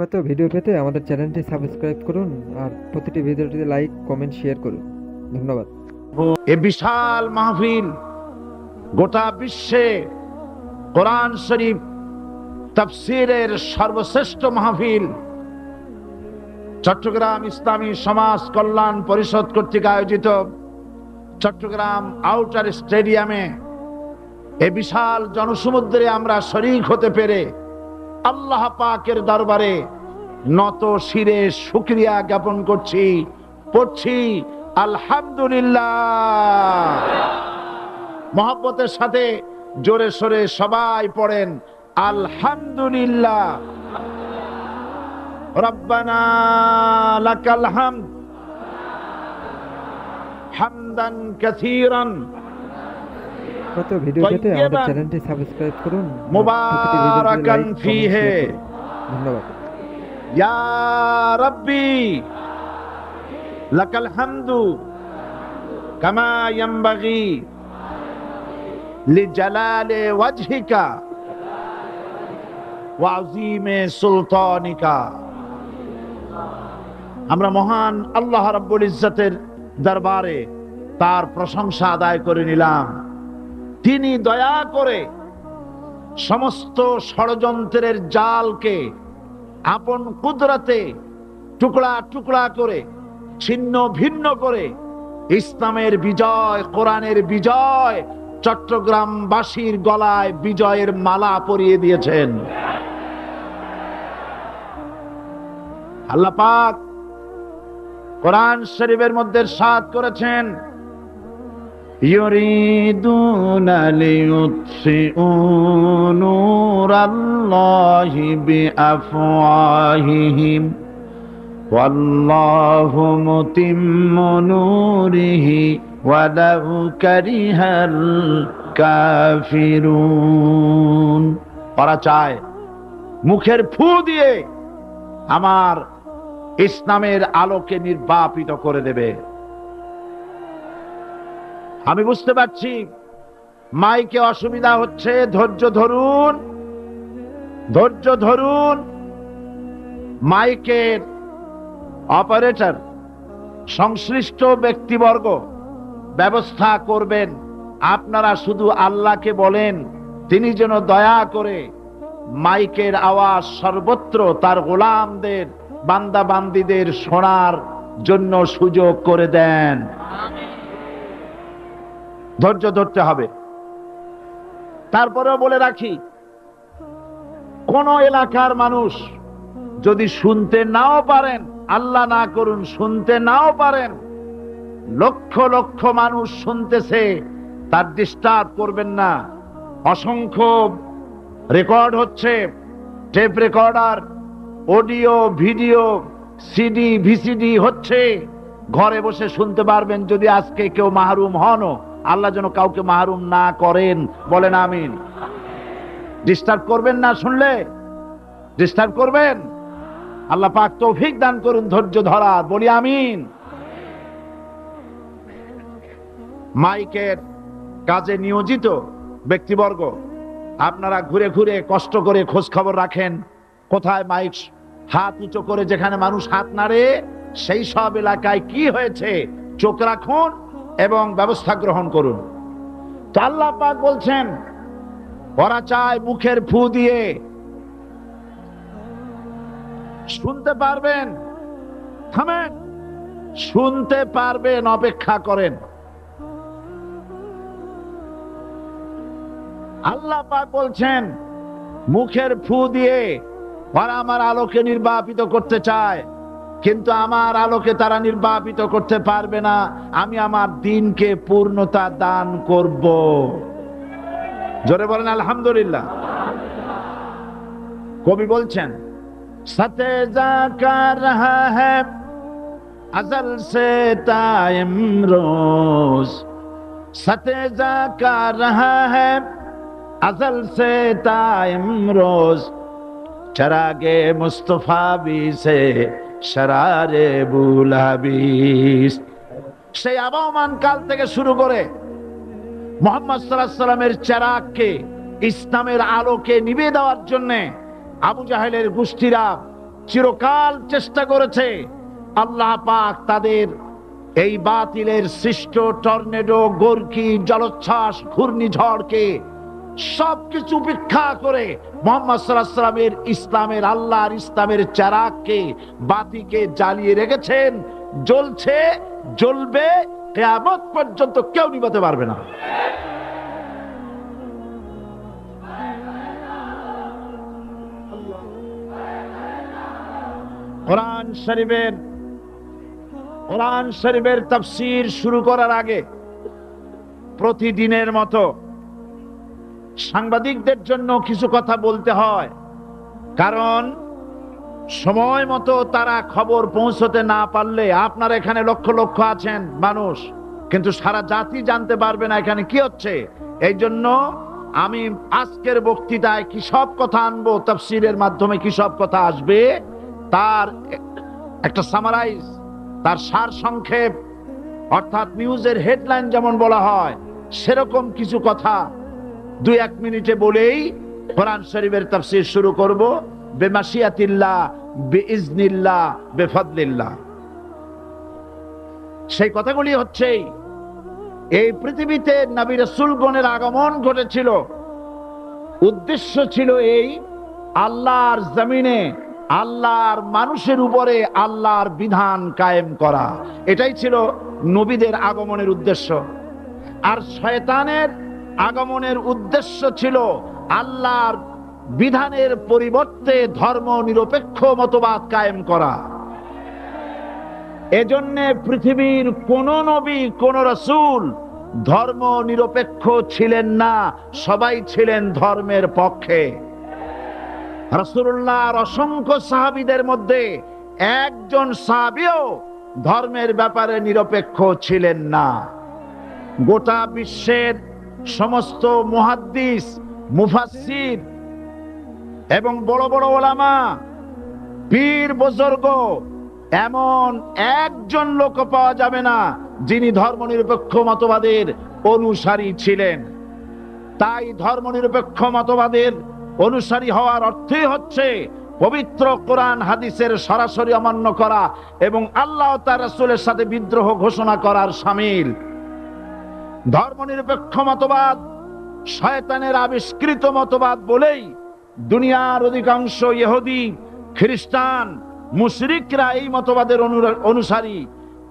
হয়তো ভিডিও পেতে আমাদের চ্যানেলটি সাবস্ক্রাইব করুন আর প্রতিটি ভিডিওটিতে লাইক কমেন্ট শেয়ার করুন। ধন্যবাদ। এ বিশাল মাহফিল গোটা বিশ্বে কোরআন শরীফ তাফসীরের সর্বশ্রেষ্ঠ মাহফিল চট্টগ্রাম ইসলামী সমাজ কল্যাণ পরিষদ কর্তৃক আয়োজিত চট্টগ্রাম আউটার স্টেডিয়ামে এ বিশাল জনসমুদ্রে আমরা শরীক হতে পেরে আল্লাহ পাকের দরবারে নত শিরে শুকরিয়া জ্ঞাপন করছি, পড়ছি আলহামদুলিল্লাহ। মহব্বতের সাথে জোরে সোরে সবাই পড়েন আলহামদুলিল্লাহ। রব্বানা লাকাল হামদ হামদান কাসীরান হয়তো ভিডিও পেতে আমাদের চ্যানেলটি সাবস্ক্রাইব করুন আর প্রতিটি ভিডিওটিতে মুবারাকান লাইক কমেন্ট ফীহি। শেয়ার করুন। ধন্যবাদ। ইয়া রাব্বি লাকাল হামদু কামা ইয়ানবাগি লিজালালি ওয়াজহিকা ওয়া আযীমি সুলতানিকা। আমরা মহান আল্লাহ রাব্বুল ইজ্জতের দরবারে তার প্রশংসা আদায় করে নিলাম। তিনি দয়া করে সমস্ত ষড়যন্ত্রের জালকে আপন কুদরতে টুকরা টুকরা করে ছিন্ন ভিন্ন করে ইসলামের বিজয়, কোরআনের বিজয় চট্টগ্রামবাসীর গলায় বিজয়ের মালা পরিয়ে দিয়েছেন। আল্লাহ পাক কোরআন শরীফের মধ্যে ইরশাদ করেছেন, ইউরিদুনা লিইউতফিউ নূরাল্লাহি বিআফওয়াহিহিম ওয়াল্লাহু মুতিম্মু নূরিহি ওয়ালাউ কারিহাল কাফিরুন। ওরা চায় মুখের ফু দিয়ে আমার ইসলামের আলোকে নির্বাপিত করে দেবে। আমি বুঝতে পারছি মাইকে অসুবিধা হচ্ছে, ধৈর্য ধরুন, ধৈর্য ধরুন। মাইকের অপারেটর সংশ্লিষ্ট ব্যক্তিবর্গ ব্যবস্থা করবেন। আপনারা শুধু আল্লাহকে বলেন তিনি যেন দয়া করে মাইকের আওয়াজ সর্বত্র তার গোলামদের বান্দা বান্দীদের শোনার জন্য সুযোগ করে দেন। ধৈর্য ধরতে হবে। তারপরেও বলে রাখি, কোন এলাকার মানুষ যদি শুনতে নাও পারেন, আল্লাহ না করুন শুনতে নাও পারেন, লক্ষ লক্ষ মানুষ শুনতেছে, তার ডিস্টার্ব করবেন না। অসংখ্য রেকর্ড হচ্ছে, tape recorder, audio video, CD VCD হচ্ছে, ঘরে বসে শুনতে পারবেন। যদি আজকে কেউ মাহরুম হন, আল্লাহ যেন কাউকে মাহরুম না করেন, বলেন আমিন। ডিস্টার্ব করবেন না, শুনলে ডিস্টার্ব করবেন। আল্লাহ পাক তৌফিক দান করুন ধৈর্য ধরা, বলি আমিন। মাইকের কাজে নিয়োজিত ব্যক্তিবর্গ, আপনারা ঘুরে ঘুরে কষ্ট করে খোঁজ খবর রাখেন কোথায় মাইক হাত উঁচু করে যেখানে মানুষ হাত নাড়ে সেই সব এলাকায় কি হয়েছে চোখ রাখুন এবং ব্যবস্থা গ্রহণ করুন। তো আল্লাহ পাক বলছেন ওরা চায় মুখের ফু দিয়ে শুনতে পারবেন, থামেন, শুনতে পারবেন, অপেক্ষা করেন। আল্লাহ পাক বলছেন মুখের ফু দিয়ে ওরা আমার আলোকে নির্বাপিত করতে চায়, কিন্তু আমার আলোকে তারা নির্বাপিত করতে পারবে না। আমি আমার দ্বীনকে পূর্ণতা দান করব। জোরে বলেন আলহামদুলিল্লাহ। কবি বলছেন, সতে জাকা রহা হ্যায় अज़ल से ता इमरोज, सते जाका रहा है अज़ल से ता इमरोज, चरागे मुस्तफा भी से शरारे बुलाबिस। সেই আবহমান কাল থেকে শুরু করে মুহাম্মদ সাল্লাল্লাহু আলাইহি সাল্লামের চেরাগকে, ইসলামের আলোকে নিভিয়ে দেওয়ার জন্য আবু জাহেলের গোষ্ঠীরা চিরকাল চেষ্টা করেছে, আল্লাহ পাক তাদের এই বাতিলের সৃষ্ট টর্নেডো, গর্কি, জলোচ্ছ্বাস, ঘূর্ণিঝড়কে সবকিছু উপেক্ষা করে মুহাম্মদ সাল্লাল্লাহু আলাইহি ওয়াসাল্লামের ইসলামের, আল্লাহর ইসলামের চারাগকে, বাতিকে জ্বালিয়ে রেখেছেন। জ্বলছে, জ্বলবে, কিয়ামত পর্যন্ত কেউ নিভাতে পারবে না। কোরআন শরীফের তাফসীর শুরু করার আগে প্রতিদিনের মতো সাংবাদিকদের জন্য কিছু কথা বলতে হয়, কারণ সময় মতো তারা খবর পৌঁছতে না পারলে, আপনারা এখানে লক্ষ লক্ষ আছেন মানুষ, কিন্তু সারা জাতি জানতে পারবে না এখানে কি হচ্ছে। এই জন্য আমি আজকের বক্তৃতায় কি সব কথা আনবো, তাফসীরের মাধ্যমে কি সব কথা আসবে, তার একটা সামারাইজ, তার সার সংক্ষেপ, অর্থাৎ নিউজের হেডলাইন যেমন বলা হয় সেরকম কিছু কথা 2-1 মিনিটে বলেই কোরআন শরীফের তাফসীর শুরু করব। বেমাশিয়াতিল্লাহ, বিইজনিল্লাহ, বেফাদলিল্লাহ। সেই কথাগুলি হচ্ছে, এই পৃথিবীতে নবী রাসূলগণের আগমন ঘটেছিল, উদ্দেশ্য ছিল এই আল্লাহর জমিনে আল্লাহর মানুষের উপরে আল্লাহর বিধান কায়েম করা। এটাই ছিল নবীদের আগমনের উদ্দেশ্য। আর শয়তানের আগমনের উদ্দেশ্য ছিল আল্লাহর বিধানের পরিবর্তে ধর্ম নিরপেক্ষ মতবাদ কায়েম করা। এজন্য পৃথিবীর কোন নবী, কোন রাসূল ধর্ম নিরপেক্ষ ছিলেন না, সবাই ছিলেন ধর্মের পক্ষে। রাসূলুল্লাহর অসংখ্য সাহাবীদের মধ্যে একজন সাহাবীও ধর্মের ব্যাপারে নিরপেক্ষ ছিলেন না। গোটা বিশ্বের সমস্ত মুহাদ্দিস, মুফাসসির এবং বড় বড় ওলামা, পীর বুজুর্গ, এমন একজন লোক পাওয়া যাবে না যিনি ধর্মনিরপেক্ষ মতবাদের অনুসারী ছিলেন। তাই ধর্মনিরপেক্ষ মতবাদের অনুসারী হওয়ার অর্থই হচ্ছে পবিত্র কোরআন হাদিসের সরাসরি অমান্য করা এবং আল্লাহ ও তার রাসূলের সাথে বিদ্রোহ ঘোষণা করার শামিল। ধর্মনিরপেক্ষ মতবাদ শয়তানের আবিষ্কৃত মতবাদ বলেই দুনিয়ার অধিকাংশ ইহুদি, খ্রিস্টান, মুশরিকরা এই মতবাদের অনুসারী।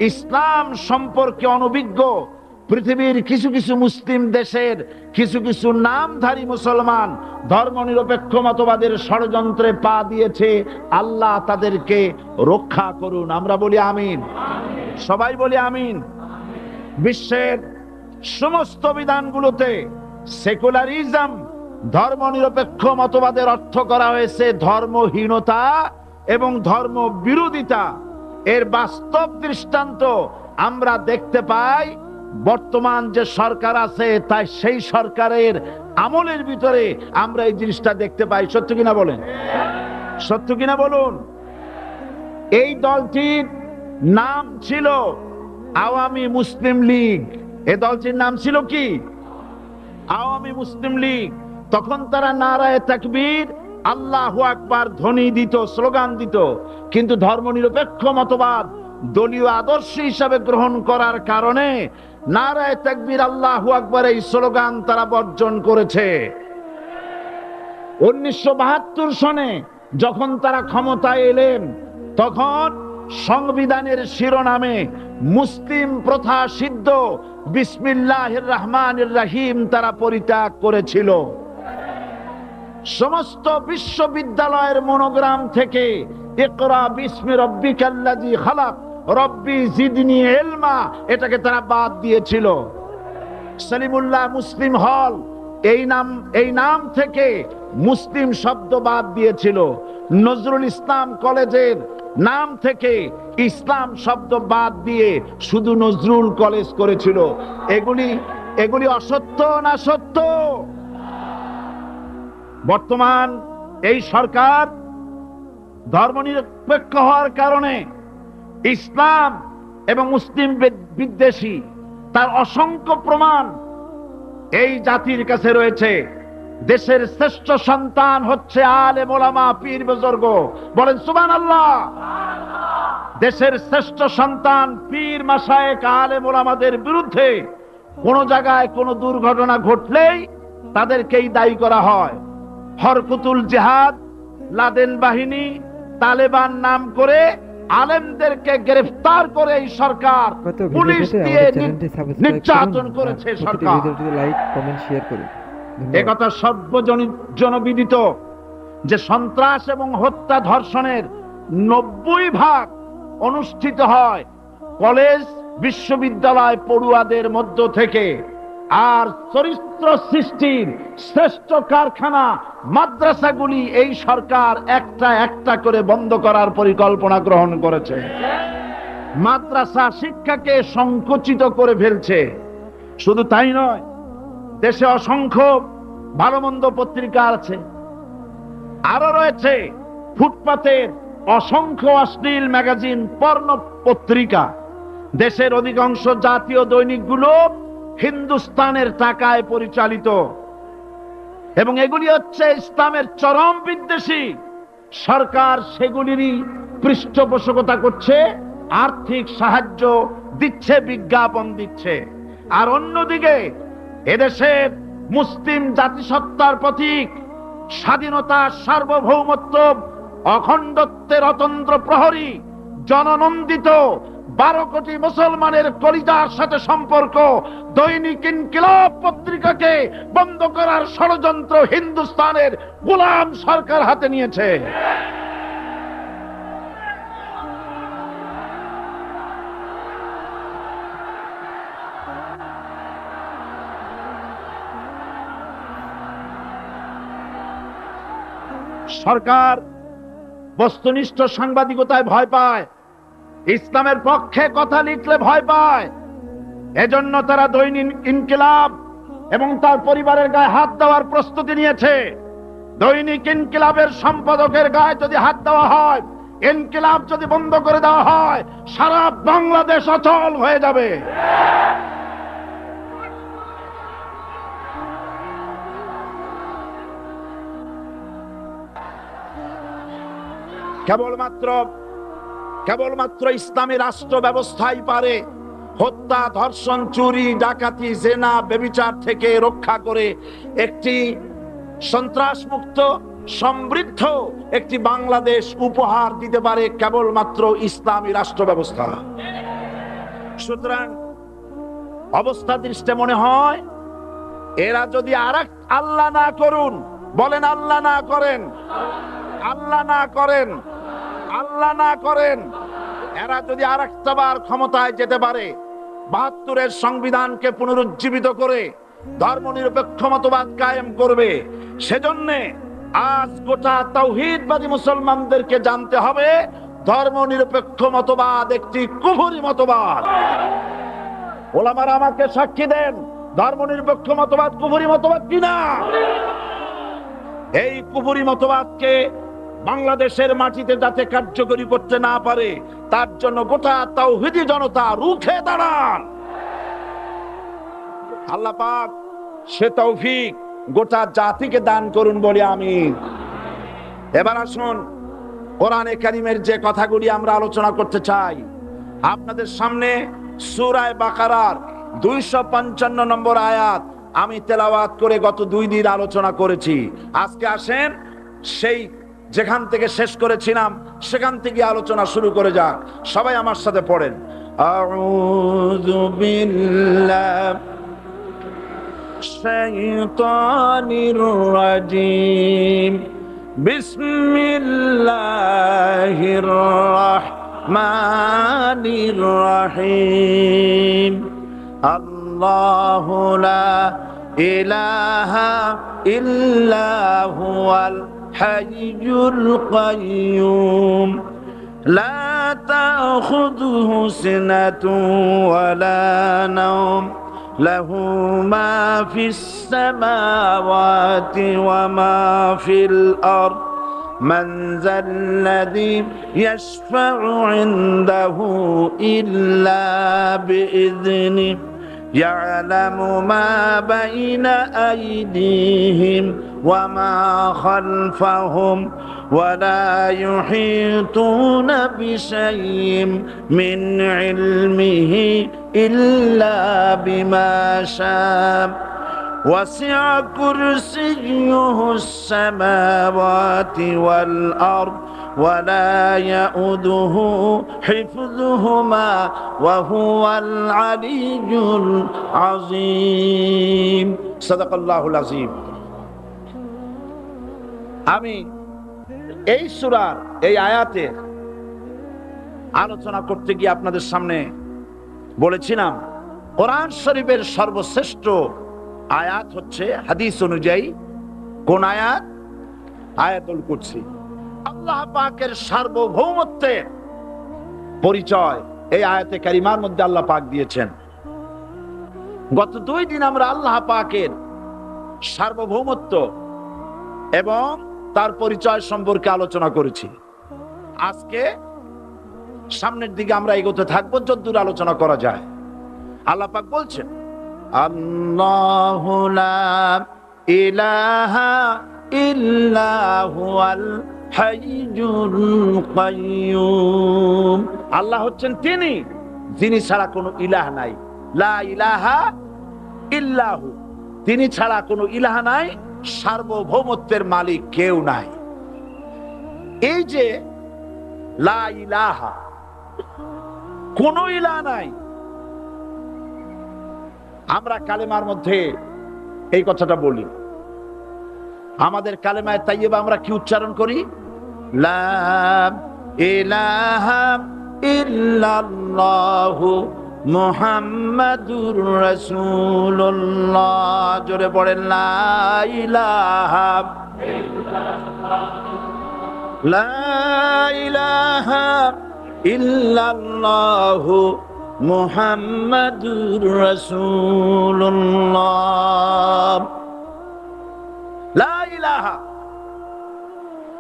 ইসলাম সম্পর্কে অনভিজ্ঞ পৃথিবীর কিছু কিছু মুসলিম দেশের কিছু কিছু নামধারী মুসলমান ধর্মনিরপেক্ষ মতবাদের ষড়যন্ত্রে পা দিয়েছে। আল্লাহ তাদেরকে রক্ষা করুন। আমরা বলি আমিন, সবাই বলি আমিন। বিশ্বের সমস্ত বিধানগুলোতে সেকুলারিজম, ধর্মনিরপেক্ষ মতবাদের অর্থ করা হয়েছে ধর্মহীনতা এবং ধর্ম বিরোধিতা। এর বাস্তব দৃষ্টান্ত আমরা দেখতে পাই বর্তমান যে সরকার আছে, তাই সেই সরকারের আমলের ভিতরে আমরা এই জিনিসটা দেখতে পাই। সত্য কিনা বলেন? সত্য কিনা বলুন? এই দলটির নাম ছিল আওয়ামী মুসলিম লীগ। এই দলটির নাম ছিল কি? আওয়ামী মুসলিম লীগ। তখন তারা নারায়ে তাকবীর, আল্লাহু আকবার ধ্বনি দিত, স্লোগান দিত, কিন্তু ধর্মনিরপেক্ষ মতবাদ দলীয় আদর্শ হিসাবে গ্রহণ করার কারণে নারায়ে তাকবীর, আল্লাহু আকবার এই স্লোগান তারা বর্জন করেছে। 1972 সনে যখন তারা ক্ষমতায় এলেন, তখন সংবিধানের শিরোনামে মুসলিম প্রথা সিদ্ধ বিসমিল্লাহির রহমানির রহিম তারা পরিত্যাগ করেছিল। সমস্ত বিশ্ববিদ্যালয়ের মনোগ্রাম থেকে ইকরা বিসমি রাব্বিকাল্লাযী খালাক, রব্বি জিদনি ইলমা, এটাকে তারা বাদ দিয়েছিল। সলিমুল্লাহ মুসলিম হল, এই নাম থেকে মুসলিম শব্দ বাদ দিয়েছিল। নজরুল ইসলাম কলেজের নাম থেকে ইসলাম শব্দ বাদ দিয়ে শুধু নজরুল কলেজ করেছিল। এগুলি অসত্য না সত্য? বর্তমান এই সরকার ধর্মনিরপেক্ষ হওয়ার কারণে ইসলাম এবং মুসলিম বিদ্বেষী, তার অসংখ্য প্রমাণ এই জাতির কাছে রয়েছে। দেশের শ্রেষ্ঠ সন্তান হচ্ছে আলেম ওলামা পীর বুজুর্গ। বলেন সুবহানাল্লাহ। দেশের শ্রেষ্ঠ সন্তান পীর মাশায়েখ আলেম ওলামাদের বিরুদ্ধে কোন জায়গায় কোন দুর্ঘটনা ঘটলেই তাদেরকেই দায়ী করা হয়। হরকুতুল জিহাদ, লাদেন বাহিনী, তালেবান নাম করে আলেমদেরকে গ্রেফতার করে এই সরকার পুলিশ দিয়ে নির্যাতন করেছে সরকার। লাইক কমেন্ট শেয়ার করুন। একথা সর্বজনবিদিত যে সন্ত্রাস এবং হত্যা ধর্ষণের 90% অনুষ্ঠিত হয় কলেজ বিশ্ববিদ্যালয় পড়ুয়াদের মধ্য থেকে। আর চরিত্র সৃষ্টির শ্রেষ্ঠ কারখানা মাদ্রাসাগুলি এই সরকার একটা একটা করে বন্ধ করার পরিকল্পনা গ্রহণ করেছে। মাদ্রাসা শিক্ষাকে সংকুচিত করে ফেলছে। শুধু তাই নয়, দেশে অসংখ্য ভালো মন্দ পত্রিকা আছে, আরো রয়েছে ফুটপাতের অসংখ্য অশ্লীল ম্যাগাজিন, পর্ণ পত্রিকা। দেশের অধিকাংশ জাতীয় দৈনিকগুলো হিন্দুস্তানের টাকায় পরিচালিত এবং এগুলি হচ্ছে ইসলামের চরম বিদ্বেষী। সরকার সেগুলিরই পৃষ্ঠপোষকতা করছে, আর্থিক সাহায্য দিচ্ছে, বিজ্ঞাপন দিচ্ছে। আর অন্যদিকে এদেশের মুসলিম জাতিসত্তার প্রতীক, স্বাধীনতা, সার্বভৌমত্ব, অখণ্ডত্বের অতন্ত্র প্রহরী, জননন্দিত 12 কোটি মুসলমানের কলিজার সাথে সম্পর্ক দৈনিক ইনকিলাব পত্রিকাকে বন্ধ করার ষড়যন্ত্র হিন্দুস্তানের গোলাম সরকার হাতে নিয়েছে। সরকার বস্তুনিষ্ঠ সাংবাদিকতায় ভয় পায়, ইসলামের পক্ষে কথা লিখলে ভয় পায়। এজন্য তারা দৈনিক ইনকিলাব এবং তার পরিবারের গায়ে হাত দেওয়ার প্রস্তুতি নিয়েছে। দৈনিক ইনকিলাবের সম্পাদকের গায়ে যদি হাত দেওয়া হয়, ইনকিলাব যদি বন্ধ করে দেওয়া হয়, সারা বাংলাদেশ অচল হয়ে যাবে। কেবলমাত্র ইসলামী রাষ্ট্র ব্যবস্থাই পারে হত্যা, ধর্ষণ, চুরি, ডাকাতি, জেনা, ব্যভিচার থেকে রক্ষা করে একটি সন্ত্রাসমুক্ত সমৃদ্ধ একটি বাংলাদেশ উপহার দিতে পারে কেবলমাত্র ইসলামী রাষ্ট্র ব্যবস্থা। সুতরাং অবস্থা দৃষ্টে মনে হয় এরা যদি আরেক আল্লাহ না করুন, বলেন আল্লাহ না করেন, আল্লাহ না করেন, আল্লাহ না করেন, এরা যদি আরেকটাবার ক্ষমতায় যেতে পারে, ৭২-এর সংবিধানকে পুনরুজ্জীবিত করে ধর্মনিরপেক্ষ মতবাদ কায়েম করবে, সেজন্য আজ গোটা তাওহীদবাদী মুসলমানদেরকে জানতে হবে ধর্মনিরপেক্ষ মতবাদ একটি কুফরি মতবাদ। ওলামারা আমাকে সাক্ষী দেন, ধর্মনিরপেক্ষ মতবাদ কুফরি মতবাদ কিনা। এই কুফরি মতবাদকে বাংলাদেশের মাটিতে যাতে কার্যকরী করতে না পারে তার জন্য গোটা তাওহীদি জনতা রুখে দাঁড়ান। আল্লাহ পাক সে তৌফিক গোটা জাতিকে দান করুন বলি আমিন। এবার আসুন কোরআনে কারীমের যে কথাগুলি আমরা আলোচনা করতে চাই আপনাদের সামনে সূরা বাকারার 255 নম্বর আয়াত আমি তেলাওয়াত করে গত 2 দিন আলোচনা করেছি। আজকে আসেন সেই যেখান থেকে শেষ করেছিলাম সেখান থেকে আলোচনা শুরু করে যাক। সবাই আমার সাথে পড়েন, আউযু বিল্লাহি শাইতানির রাজিম, বিসমিল্লাহির রাহমানির রাহিম, আল্লাহু লা ইলাহা ইল্লা হুয়াল হাইয়ুল কাইয়্যুম, লা তাখুযুহু সিনাতুন ওয়ালা নাওম, লাহু মা ফিস সামাওয়াতি ওয়া মা ফিল আরদ, মান যাল্লাযী ইয়াশফা'ু ইনদাহু ইল্লা বিইযনিহি, يعلم ما بين أيديهم وما خلفهم ولا يحيطون بشيء من علمه إلا بما شاء وسع كرسيه السماوات والأرض ولا يؤوده حفظهما وهو العلي العظيم صدق الله العظيم আমি এই সূরার এই আয়াতে আলোচনা করতে গিয়ে আপনাদের সামনে বলেছিলাম কোরআন শরীফের সর্বশ্রেষ্ঠ আয়াত হচ্ছে হাদিস অনুযায়ী কোন আয়াত? আয়াতুল কুরসি। আল্লাহ পাকের সার্বভৌমত্বের পরিচয় এই আয়াতে কারিমার মধ্যে আল্লাহ পাক দিয়েছেন। গত 2 দিন আমরা আল্লাহ পাকের সার্বভৌমত্ব এবং তার পরিচয় সম্পর্কে আলোচনা করেছি। আজকে সামনের দিকে আমরা এগোতে থাকবো যতদূর আলোচনা করা যায়। আল্লাহ পাক বলছেন আল্লাহু লা ইলাহা ইল্লা হুয়াল হাইয়ুল কাইয়্যুম। আল্লাহ হচ্ছেন তিনি যিনি ছাড়া কোনো ইলাহ নাই। লা ইলাহা ইল্লাহু, তিনি ছাড়া কোনো ইলাহ নাই, সার্বভৌমত্বের মালিক কেউ নাই। এই যে লা ইলাহা, কোনো ইলাহ নাই, আমরা কালেমার মধ্যে এই কথাটা বলি। আমাদের কালেমায়ে তাইয়্যিবা আমরা কি উচ্চারণ করি? লা ইলাহা ইল্লাল্লাহু মুহাম্মাদুর রাসূলুল্লাহ। জোরে পড়েন লা ইলাহা ইল্লাল্লাহু মুহাম্মাদুর রাসূলুল্লাহ। লা ইলাহা,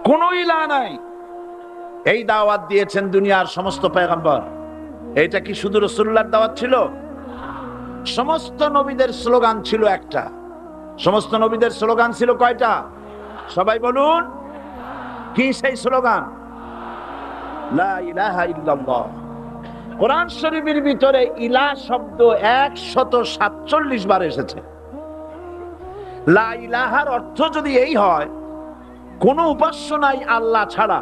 কোন ইলাহ নাই, এই দাওয়াত দিয়েছেন দুনিয়ার সমস্ত পয়গম্বর। এটা কি শুধু রাসূলুল্লাহর দাওয়াত ছিল? সমস্ত নবীদের স্লোগান ছিল একটা। সমস্ত নবীদের স্লোগান ছিল কয়টা? সবাই বলুন, কি সেই স্লোগান? লা ইলাহা ইল্লাল্লাহ। কোরআন শরীফের ভিতরে ইলাহ শব্দ 147 বার এসেছে। লা ইলাহার অর্থ যদি এই হয় কোনো উপাস্য নাই আল্লাহ ছাড়া,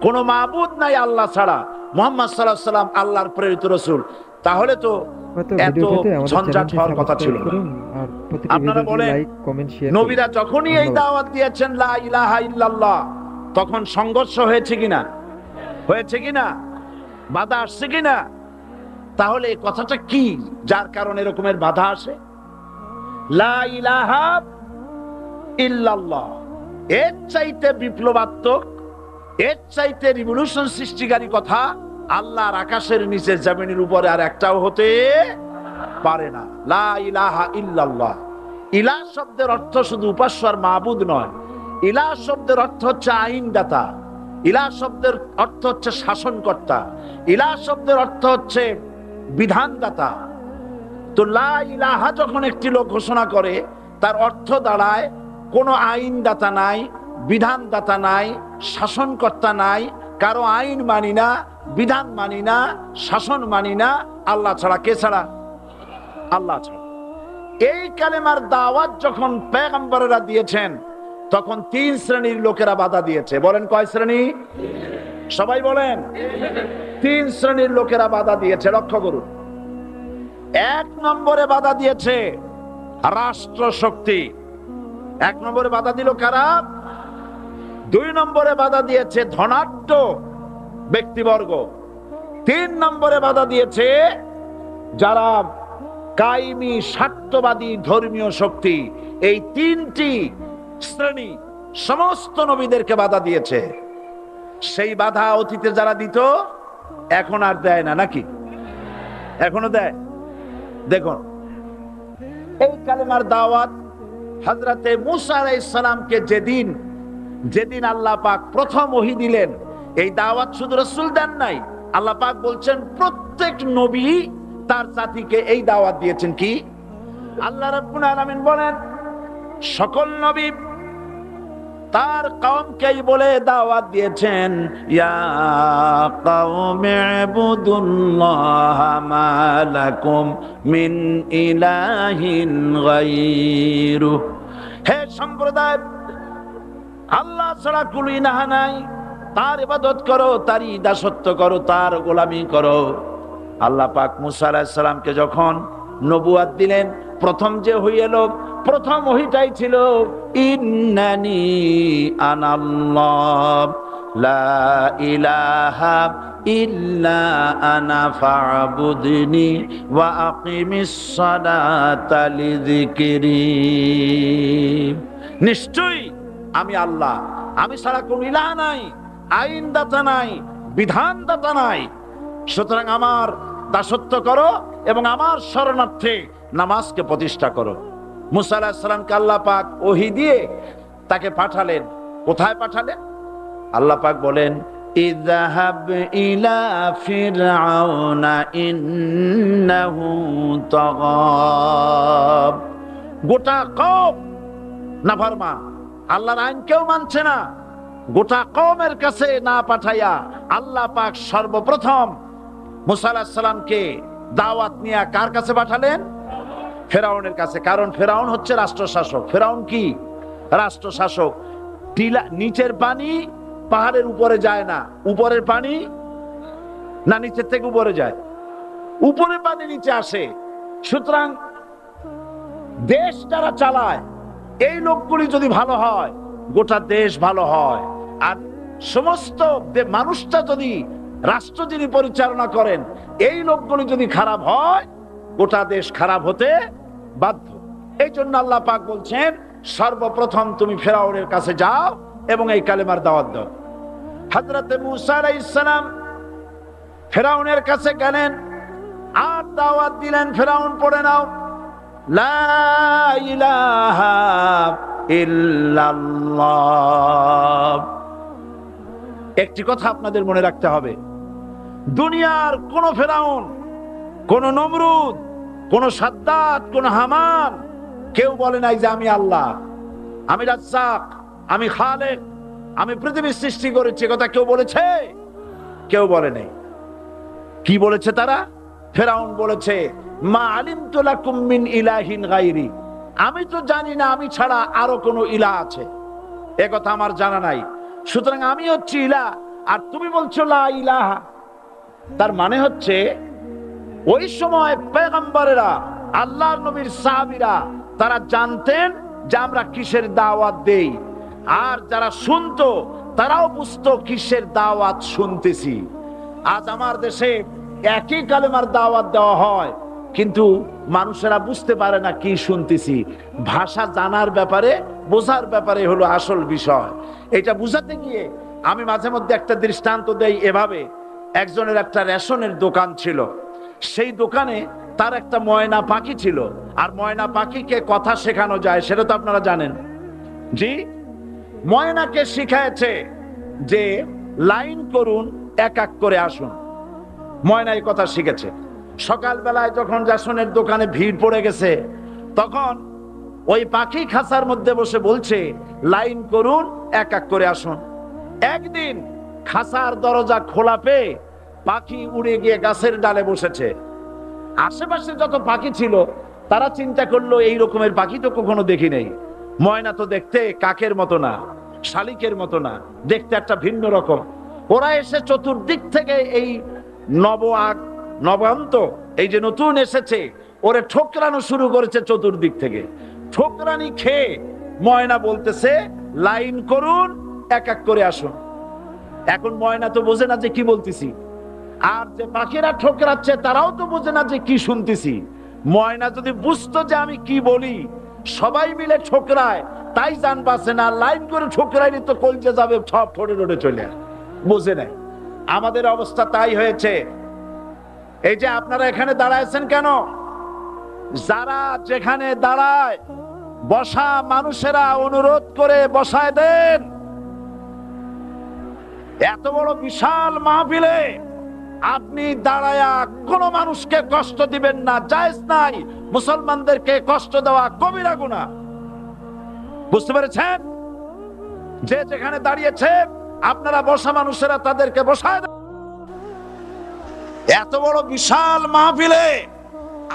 কোনো মাবুদ নাই আল্লাহ ছাড়া, মুহাম্মদ সাল্লাল্লাহু আলাইহি ওয়াসাল্লাম আল্লাহর প্রেরিত রাসূল, তাহলে তো এত ঝঞ্ঝাট হওয়ার কথা ছিল না। আপনারা বলেন, নবীরা যখনই এই দাওয়াত দিয়েছেন লা ইলাহা ইল্লাল্লাহ, তখন সংঘর্ষ হয়েছে কিনা? হয়েছে কিনা? বাধা আসছে কিনা? তাহলে এই কথাটা কি যার কারণে এরকমের বাধা আসে? লা ইলাহা ইল্লাল্লাহ, এর চাইতে বিপ্লবাত্মক, এর চাইতে রিভলিউশন সৃষ্টিকারী কথা আল্লাহর আকাশের নিচে জমিনের উপরে আর একটাও হতে পারে না। লা ইলাহা ইল্লাল্লাহ। ইলাহ শব্দের অর্থ শুধু উপাস্য আর মাবুদ নয়। ইলাহ শব্দের অর্থ হচ্ছে আইনদাতা। ইলাহ শব্দের অর্থ হচ্ছে শাসনকর্তা। ইলাহ শব্দের অর্থ হচ্ছে বিধানদাতা। তো লা ইলাহা যখন একটি লোক ঘোষণা করে, তার অর্থ দাঁড়ায় কোনো আইনদাতা নাই, বিধানদাতা নাই, শাসনকর্তা নাই, কারো আইন মানি না, বিধান মানি না, শাসন মানি না, আল্লাহ ছাড়া। কে ছাড়া? আল্লাহ ছাড়া। এই কালেমার দাওয়াত যখন পয়গম্বরেরা দিয়েছেন, তখন 3 শ্রেণীর লোকেরা বাধা দিয়েছে। বলেন কয় শ্রেণী? সবাই বলেন। 3 শ্রেণীর লোকেরা বাধা দিয়েছে। লক্ষ্য করুন। 1 নম্বরে বাধা দিয়েছে রাষ্ট্র শক্তি। 1 নম্বরে বাধা দিল কারা? 2 নম্বরে বাধা দিয়েছে ধনাঢ্য ব্যক্তিবর্গ। 3 নম্বরে বাধা দিয়েছে যারা কায়েমি স্বার্থবাদী ধর্মীয় শক্তি। এই 3টি শ্রেণী সমস্ত নবীদেরকে বাধা দিয়েছে। সেই বাধা অতীতে যারা দিত এখন আর দেয় না, নাকি? এখনো দেয়? দেখুন, এই কালেমার দাওয়াত হযরতে মূসা আলাইহিস সালামকে যেদিন আল্লাহ পাক প্রথম ওহী দিলেন, এই দাওয়াত শুধু রাসূল দেন নাই। আল্লাহ পাক বলছেন প্রত্যেক নবী তার জাতিকে এই দাওয়াত দিয়েছেন। কি? আল্লাহ রাব্বুল আলামিন বলেন সকল নবী তার কওমকেই বলে দাওয়াত দিয়েছেন, ইয়া কওমি ইবুদুল্লাহা মা লাকুম মিন ইলাহিন গায়রু। হে সম্প্রদায়, আল্লাহ ছাড়া কোনো ইলাহ নাই, তার ইবাদত করো, তারই দাসত্ব করো, তার গোলামি করো। আল্লাহ পাক মুসা আলাইহিস সালামকে যখন নবুয়াত দিলেন, প্রথম যে হয়ে এলো, প্রথম ওহীটাই ছিল ইন্নানি আনাল্লাহ লা ইলাহা ইল্লা আনা ফা'বুদনি ওয়া আকিমিস সালাতা লিযিকরি। নিশ্চয়ই আমি আল্লাহ, আমি ছাড়া কোনো ইলাহ নাই, আইনদাতা নাই, বিধানদাতা নাই, সুতরাং আমার দাসত্ব করো এবং আমার শরণার্থে নামাজকে প্রতিষ্ঠা করো। মুসা আলাইহিস সালামকে আল্লাহ পাক ওহী দিয়ে তাকে পাঠালেন। কোথায় পাঠালেন? আল্লাহ পাক বলেন, ইযহাব ইলা ফিরআউনা ইন্নাহু তাগা। গোটা কওম নাফরমান, আল্লাহর আইন কেউ মানছে না। গোটা কওমের কাছে না পাঠাইয়া আল্লাহ পাক সর্বপ্রথম মুসা আলাইহিস সালামকে দাওয়াত নিয়ে কার কাছে পাঠালেন? ফেরাউনের কাছে। কারণ ফেরাউন হচ্ছে রাষ্ট্রশাসক। ফেরাউন কি? রাষ্ট্রশাসক। নিচের পানি পাহাড়ের উপরে যায় না, উপরের পানি না নিচের থেকে উপরে যায়, উপরের পানি নিচে আসে। সুতরাং দেশ যারা চালায় এই লোকগুলি যদি ভালো হয়, গোটা দেশ ভালো হয়। আর সমস্ত মানুষটা যদি, রাষ্ট্র যিনি পরিচালনা করেন, এই লোকগুলি যদি খারাপ হয়, গোটা দেশ খারাপ হতে বাধ্য। এই জন্য আল্লাহ পাক বলছেন, সর্বপ্রথম তুমি ফেরাউনের কাছে যাও এবং এই কালেমার দাওয়াত দাও। হযরত মুসা আলাইহিস সালাম ফেরাউনের কাছে গেলেন আর দাওয়াত দিলেন, ফেরাউন পড়ে নাও লা ইলাহা ইল্লাল্লাহ। একটি কথা আপনাদের মনে রাখতে হবে, দুনিয়ার কোন ফেরাউন, কোন নমরুদ, কোন সাদ্দাত, কোন হামান কেউ বলে নাই যে আমি আল্লাহ, আমি রাজ্জাক, আমি খালেক, আমি পৃথিবীর সৃষ্টি করেছি। কথা কেউ বলেছে? কেউ বলে নাই। কি বলেছে তারা? ফেরাউন বলেছে, মা আলিমতু লাকুম মিন ইলাহিন গায়রি, আমি তো জানি না আমি ছাড়া আরো কোনো ইলাহ আছে, এ কথা আমার জানা নাই, সুতরাং আমি হচ্ছি ইলাহ, আর তুমি বলছো লা ইলাহা। তার মানে হচ্ছে ওই সময় পয়গম্বরেরা, আল্লাহর নবীর সাহাবীরা, তারা জানতেন যে আমরা কিসের দাওয়াত দেই, আর যারা শুনতো তারাও বুঝতো কিসের দাওয়াত শুনতেছি। আজ আমার দেশে একই কালেমার দাওয়াত দেওয়া হয়, কিন্তু মানুষেরা বুঝতে পারে না কি শুনতেছি। ভাষা জানার ব্যাপারে, বোঝার ব্যাপারে হলো আসল বিষয়। এটা বুঝাতে গিয়ে আমি মাঝে মধ্যে একটা দৃষ্টান্ত দেই এভাবে। একজনের একটা রেশনের দোকান ছিল, সেই দোকানে তার একটা ময়না পাখি ছিল। আর ময়না পাখিকে কথা শেখানো যায়, সেটা তো আপনারা জানেন। জি, ময়নাকে শিখায়েছে যে লাইন করুন, এক এক করে আসুন। ময়না এই কথা শিখেছে। সকালবেলায় যখন রেশনের দোকানে ভিড় পড়ে গেছে, তখন ওই পাখি খাঁচার মধ্যে বসে বলছে লাইন করুন, এক এক করে আসুন। একদিন খাঁচার দরজা খোলা পেয়ে পাখি উড়ে গিয়ে গাছের ডালে বসেছে। আশেপাশে যত পাখি ছিল তারা চিন্তা করলো এই রকমের পাখি তো কখনো দেখি নেই। ময়না তো দেখতে কাকের মতো না, শালিকের মতো না, দেখতে একটা ভিন্ন রকম। ওরা এসে চতুর্দিক থেকে এই নবান্ত, এই যে নতুন এসেছে, ওরে ঠোকরানো শুরু করেছে চতুর্দিক থেকে। ঠোকরানি খেয়ে ময়না বলতেছে লাইন করুন, এক এক করে আসুন। এখন ময়না তো বোঝে না যে কি বলতেছি, আর যে পাখিরা ঠোকরাচ্ছে তারাও তো বোঝে না যে কি শুনতেছি। ময়না যদি বুঝতো যে আমি কি বলি, সবাই মিলে ঠোকরায়, তাই জান পাচ্ছে না। লাইন করে ঠোকরাইনি তো কলজে যাবে, সব ঠোঁটে ঠোঁটে চলে বোঝে নাই। আমাদের অবস্থা তাই হয়েছে। এই যে আপনারা এখানে দাঁড়াইছেন কেন? যারা যেখানে দাঁড়ায়, বসা মানুষেরা অনুরোধ করে বসায় দেন। এত বড় বিশাল মাহফিলে আপনি দাঁড়ায়া কোন মানুষকে কষ্ট দিবেন না, জায়েজ নাই। মুসলমানদেরকে কষ্ট দেওয়া কবিরা গুনাহ। বুঝতে পেরেছেন? যে যেখানে দাঁড়িয়েছে আপনারা বসা মানুষেরা তাদেরকে বসায় দেন। এত বড় বিশাল মাহফিলে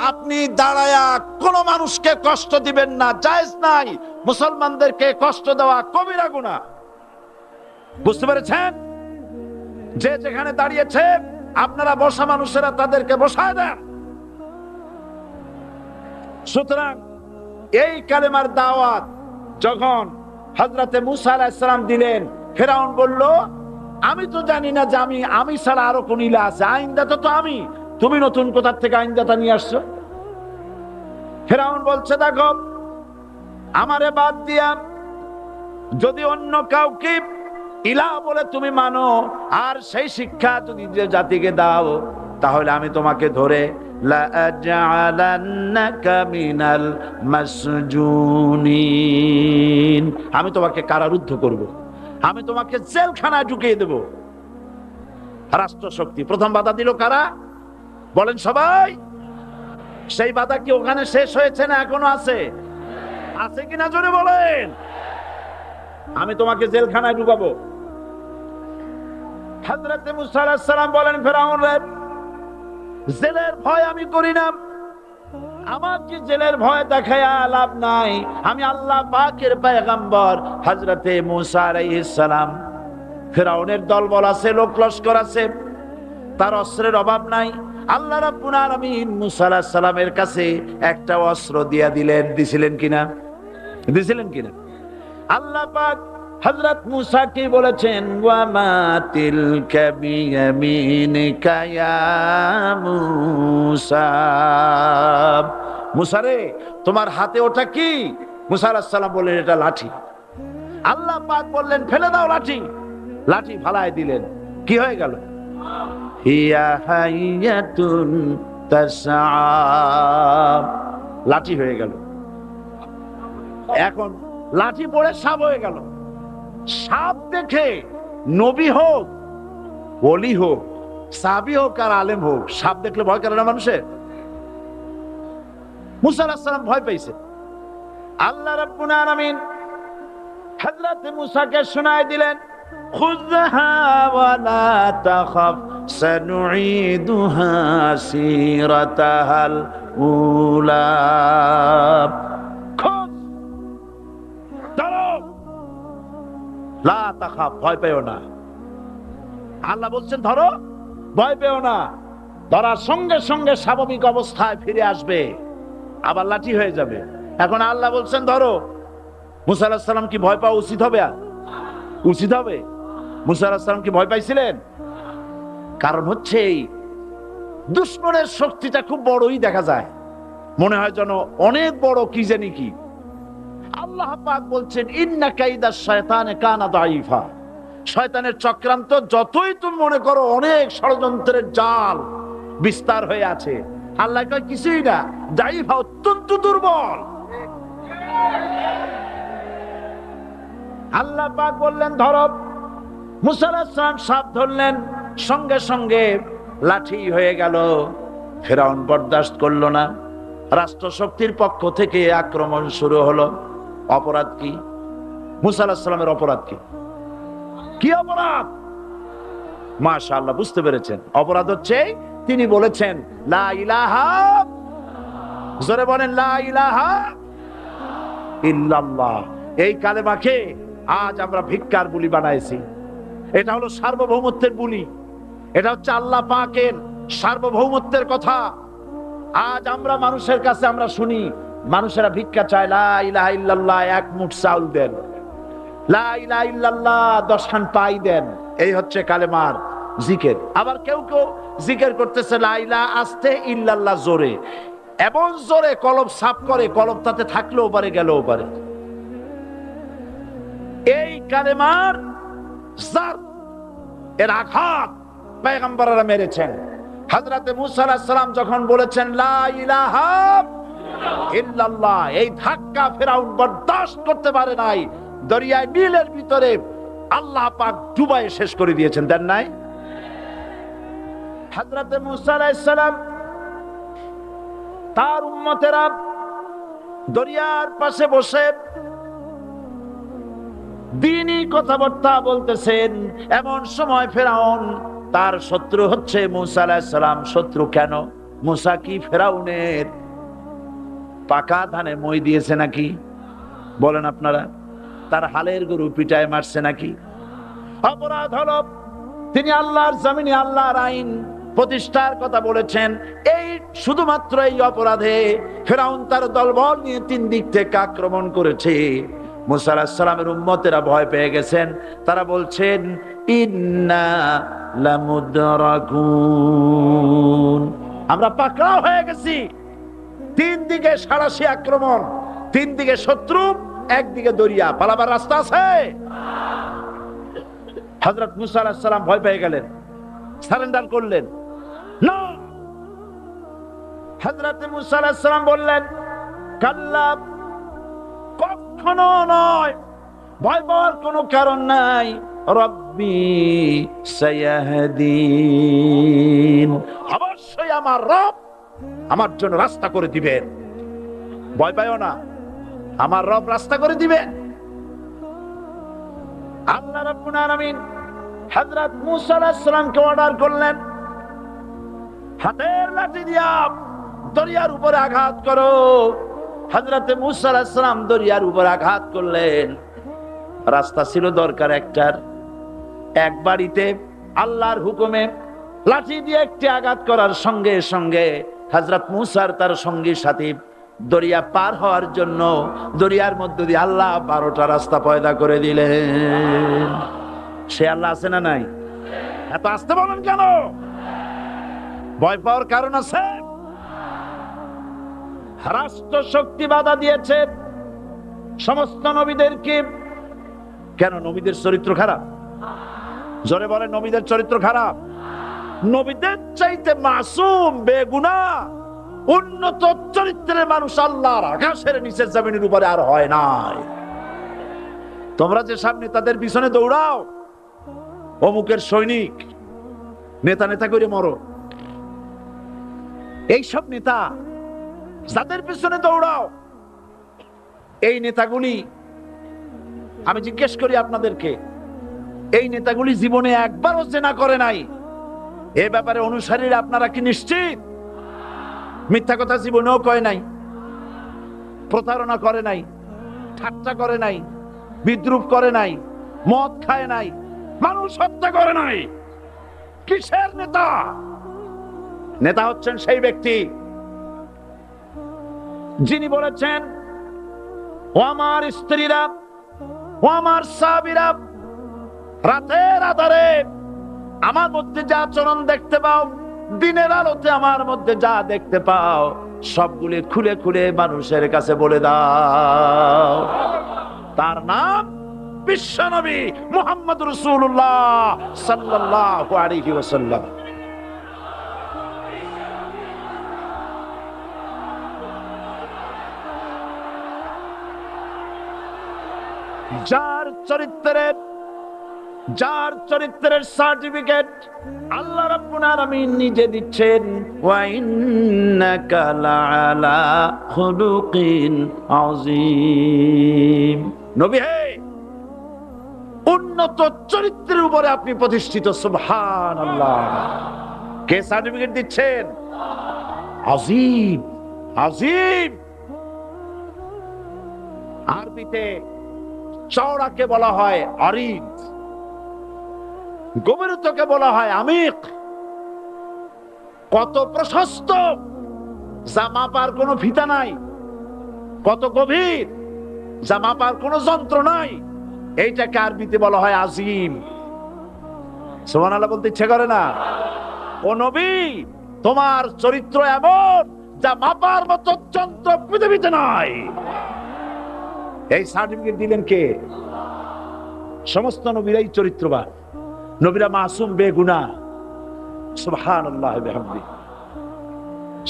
আপনি দাঁড়ায়া কোন মানুষকে কষ্ট দিবেন না, জায়েজ নাই। মুসলমানদেরকে কষ্ট দেওয়া কবিরা গুনাহ। বুঝতে পেরেছেন? যে যেখানে দাঁড়িয়েছে আপনারা বসা মানুষেরা তাদেরকে বসায় দেন। সুতরাং এই কালেমার দাওয়াত যখন হযরতে মুসা আলাইহিস সালাম দিলেন, ফেরাউন বলল, আমি তো জানি না যে আমি ছাড়া আরো কোন ইলা আছে, আইনদাতা তো আমি, তুমি নতুন কোথা থেকে আইনদাতা নিয়ে আসছো? ফেরাউন বলছে, দেখো আমারে বাদ দিয়া যদি অন্য কাউকে ইলা বলে তুমি মানো আর সেই শিক্ষা যদি যে জাতিকে দাও, তাহলে আমি তোমাকে ধরে লাআজআলান্নাকা মিনাল মাসজুনিন, আমি তোমাকে কারারুদ্ধ করব, আমি তোমাকে জেলখানায় ঢুকিয়ে দেব। রাষ্ট্রশক্তি প্রথম বাধা দিল কারা? বলেন সবাই। সেই বাধা কি ওখানে শেষ হয়েছে না এখনো আছে? আছে কিনা জোরে বলেন। আমি তোমাকে জেলখানায় ঢুকাবো। হযরত মুসা আলাইহিস সালাম বলেন, ফেরাউন রে, জেলের ভয় আমি করি না, আমার কি জেলের ভয় দেখায়া লাভ নাই। আমি আল্লাহ পাকের পয়গম্বর হযরত মুসা আলাইহিস সালাম। ফেরাউনের দলবল আছে, লোক লস্কর আছে, তার অস্ত্রের অভাব নাই। আল্লাহ রাব্বুল আলামিন মুসা আলাইহিস সালামের কাছে একটা অস্ত্র দিয়া দিলেন। দিছিলেন কিনা? দিছিলেন কিনা? আল্লাহ পাক হযরত মুসা কি বলেছেন, ওয়া মা তিলকা বিয়ামিনিকা ইয়া মুসা, মুসা রে তোমার হাতে ওটা কি? মুসা আলাইহিস সালাম বললেন, এটা লাঠি। আল্লাহ পাক বললেন, ফেলে দাও লাঠি। লাঠি ফালায় দিলেন। কি হয়ে গেল? হিয়া হাইয়াতুন তাসআ, লাঠি হয়ে গেল। এখন লাঠি পড়ে সাপ হয়ে গেল। সাপ দেখে নবী হোক, ওলি হোক, সাহাবী হোক আর আলেম হোক, সাপ দেখলে ভয় করে না মানুষের? মুসা আলাইহিস সালাম ভয় পাইছে। আল্লাহ রাব্বুল আলামিন হযরত মুসাকে শোনায় দিলেন, খুযহা ওয়া লা তাখাফ সানুঈদুহা সিরাতাহাল উলা, লা তাখাফ, ভয় পেও না। আল্লাহ বলছেন ধরো, ভয় পেও না। ধরার সঙ্গে সঙ্গে স্বাভাবিক অবস্থায় ফিরে আসবে, আবার লাঠি হয়ে যাবে। এখন আল্লাহ বলছেন ধরো। মুসা আলাইহিস সালাম কি ভয় পাওয়া উচিত হবে? উচিত হবে? মুসা আলাইহিস সালাম কি ভয় পাইছিলেন? কারণ হচ্ছে এই দুশমনের শক্তিটা খুব বড়ই দেখা যায়, মনে হয় যেন অনেক বড় কি জানি কি। আল্লাহ পাক বলছেন, ইন্না কাইদাশ শায়তানে কানা দাঈফা, শয়তানের চক্রান্ত যতই তুমি মনে করো অনেক ষড়যন্ত্রের জাল বিস্তার হয়ে আছে, আল্লাহ কয় কিছুই না, দাঈফা, অত্যন্ত দুর্বল। আল্লাহ পাক বললেন ধরো। মুসা আলাইহিস সালাম সাপ ধরলেন, সঙ্গে সঙ্গে লাঠি হয়ে গেল। ফেরাউন বরদাস্ত করলো না। রাষ্ট্রশক্তির পক্ষ থেকে আক্রমণ শুরু হলো। অপরাধ কি? মুসা আলাইহিস সালামের অপরাধ কি? কি অপরাধ? মাশাআল্লাহ, বুঝতে পেরেছেন। অপরাধ হচ্ছে তিনি বলেছেন লা ইলাহা, জোরে বলেন লা ইলাহা ইল্লাল্লাহ। এই কালেমাকে আজ আমরা ভিক্ষার বুলি বানাইছি। এটা হলো সার্বভৌমত্বের বুলি, এটা হচ্ছে আল্লাহ পাকের সার্বভৌমত্বের কথা। আজ আমরা মানুষের কাছে আমরা শুনি, মানুষেরা ভিক্ষা চায়, লা ইলাহা ইল্লাল্লাহ, এক মুঠ চাউল দেন, লা ইলাহা ইল্লাল্লাহ 10 খান পাই দেন। এই হচ্ছে কালেমার জিকির। আবার কেউ কেউ জিকির করতেছে লা ইলাহা আস্তে, ইল্লাল্লাহ জোরে, এমন জোরে কলব সাফ করে, কলব তাতে থাকলেও পারে গেলেও পারে। এই কালেমার জার, এর আঘাত পয়গম্বররা মেরেছেন। হযরত মুসা আলাইহিস সালাম যখন বলেছেন লা ইলাহা ইল্লাল্লাহ, এই ধাক্কা ফেরাউন বরদাস্ত করতে পারে নাই। দরিয়ায় নীলের ভিতরে আল্লাহ পাক ডুবাইয়ে শেষ করে দিয়েছেন, দেন নাই? হযরত মুসা আলাইহিস সালাম তার উম্মতেরা দরিয়ার পাশে বসে দ্বীনি কথাবার্তা বলতেছেন। এমন সময় ফেরাউন, তার শত্রু হচ্ছে মূসা আলাইহিস সালাম। শত্রু কেন? মূসা কি ফেরাউনের পাকা ধানে মই দিয়েছে নাকি? বলেন আপনারা। তার হালের গরু পিটায় মারছে নাকি? অপরাধ হলো তিনি আল্লাহর জমিনে আল্লাহর আইন প্রতিষ্ঠার কথা বলেছেন। এই শুধুমাত্র এই অপরাধে ফেরাউন তার দলবল নিয়ে 3 দিক থেকে আক্রমণ করেছে। মূসা আলাইহিস সালামের উম্মতেরা ভয় পেয়ে গেছেন। তারা বলছেন ইন্না লামুদরাকুন, আমরা পাকড়াও হয়ে গেছি। 3 দিকে সাড়াশি আক্রমণ, 3 দিকে শত্রু, একদিকে দরিয়া, পালাবার রাস্তা আছে? হযরত মূসা আলাইহিস সালাম ভয় পেয়ে গেলেন, সারেন্ডার করলেন না। হযরত মূসা আলাইহিস সালাম বললেন কাল্লা, কখনো নয়, ভয় পাওয়ার কোনো কারণ নাই। রব্বি সায়াহদিন, অবশ্যই আমার রব আমার জন্য রাস্তা করে দিবেন। ভয় পাইও না, আমার রব রাস্তা করে দিবেন। আল্লাহ রাব্বুল আলামিন হযরত মূসা আলাইহিস সালামকে অর্ডার করলেন, হাতের লাঠি দিয়া দরিয়ার উপরে আঘাত করো। হযরত মূসা আলাইহিস সালাম দরিয়ার উপর আঘাত করলেন। রাস্তা ছিল দরকার একটার, এক বাড়িতে আল্লাহর হুকুমে লাঠি দিয়ে একটি আঘাত করার সঙ্গে সঙ্গে হযরত মূসার তার সঙ্গী সাথী দরিয়া পার হওয়ার জন্য দরিয়ার মধ্য দিয়ে আল্লাহ 12টা রাস্তা পয়দা করে দিলেন। সে আল্লাহ আছে না নাই? এত আসতে বলেন কেন? ভয় পাওয়ার কারণ আছে? রাষ্ট্র শক্তি বাধা দিয়েছে সমস্ত নবীদেরকে। কেন? নবীদের চরিত্র খারাপ? জোরে বলেন, নবীদের চরিত্র খারাপ? নবীদের চাইতে মাসুম বেগুনাহ উন্নত চরিত্রের মানুষ আল্লাহর আকাশের নিচের জমিনের উপরে আর হয় নাই। তোমরা যে সামনে তাদের পিছনে দৌড়াও, অমুকের সৈনিক, নেতা নেতা করে মরো, এইসব নেতা যাদের পিছনে দৌড়াও, এই নেতাগুলি, আমি জিজ্ঞেস করি আপনাদেরকে, এই নেতাগুলি জীবনে একবারও জেনা করে নাই? এ ব্যাপারে অনুসারীরা আপনারা কি নিশ্চিত? মিথ্যা কথা জীবনেও কয় নাই, প্রতারণা করে নাই, ঠাট্টা করে নাই, বিদ্রুপ করে নাই, মদ খায় নাই, মানুষ হত্যা করে নাই। কিসের নেতা? নেতা হচ্ছেন সেই ব্যক্তি যিনি বলেছেন, ও আমার স্ত্রীরা, ও আমার সাহাবীরা, রাতের আধারে আমার মধ্যে যা আচরণ দেখতে পাও, দিনের আলোতে আমার মধ্যে যা দেখতে পাও, সবগুলি খুলে খুলে মানুষের কাছে বলে দাও। তার নাম বিশ্বনবী মুহাম্মদ রাসূলুল্লাহ সাল্লাল্লাহু আলাইহি ওয়াসাল্লাম। যার চরিত্রের সার্টিফিকেট আল্লাহ রাব্বুল আলামিন নিজে দিচ্ছেন, ওয়া ইন্নাকা লাআলা খুলুকিন আযীম। নবী হে, উন্নত চরিত্রের উপরে আপনি প্রতিষ্ঠিত। সুবহানাল্লাহ। কে সার্টিফিকেট দিচ্ছেন? আযীম, আযীম। আরবিতে চওড়াকে বলা হয় আরিদ, গভীরতাকে বলা হয় আমিক। কত প্রশস্ত, যা মাপার কোনো ফিতা নাই। কত গভীর, যা মাপার কোনো যন্ত্র নাই। এইটাকে আরবিতে বলা হয় আজিম। সুবহানাল্লাহ বলতে ইচ্ছে করে না? ও নবী, তোমার চরিত্র এমন যা মাপার মতো যন্ত্র পৃথিবীতে নাই। এই সার্টিফিকেট দিলেন কে? সমস্ত নবীরাই চরিত্রবান, নবীরা মাসুম বেগুনাহ। সুবহানাল্লাহ বিহামদি।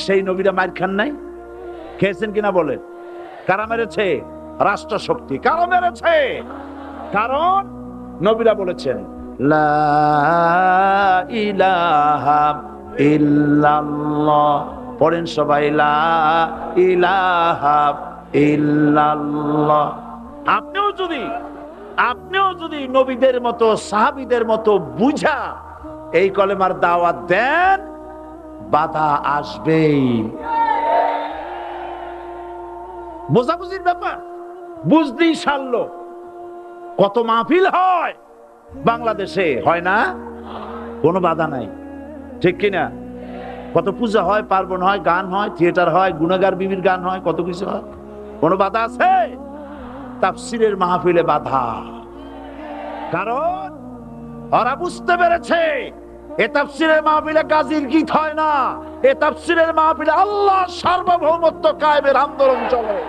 সেই নবীরা মার খান নাই? খেয়েছেন কিনা বলেন? কারা মেরেছে? রাষ্ট্র শক্তি। কারা মেরেছে? কারণ নবীরা বলেছেন লা ইলাহা ইল্লাল্লাহ, পড়েন সবাই লা ইলাহা ইল্লাল্লাহ। আপনিও যদি নবীদের মতো সাহাবীদের মতো বুঝা এই কলেমার দাওয়াত দেন, বাধা আসবেই। বোঝাবুঝির ব্যাপার, বুঝতেই সারলো। কত মাহফিল হয় বাংলাদেশে, হয় না? কোনো বাধা নাই, ঠিক কিনা? কত পূজা হয়, পার্বণ হয়, গান হয়, থিয়েটার হয়, গুনাগার বিবির গান হয়, কত কিছু হয়। কোনো বাধা আছে? তাফসীরের মাহফিলে বাধা। কারণ ওরা বুঝতে পেরেছে এ তাফসীরের মাহফিলে গাজীর গীত হয় না, এ তাফসীরের মাহফিলে আল্লাহর সার্বভৌমত্ব কায়েমের আন্দোলন চলে।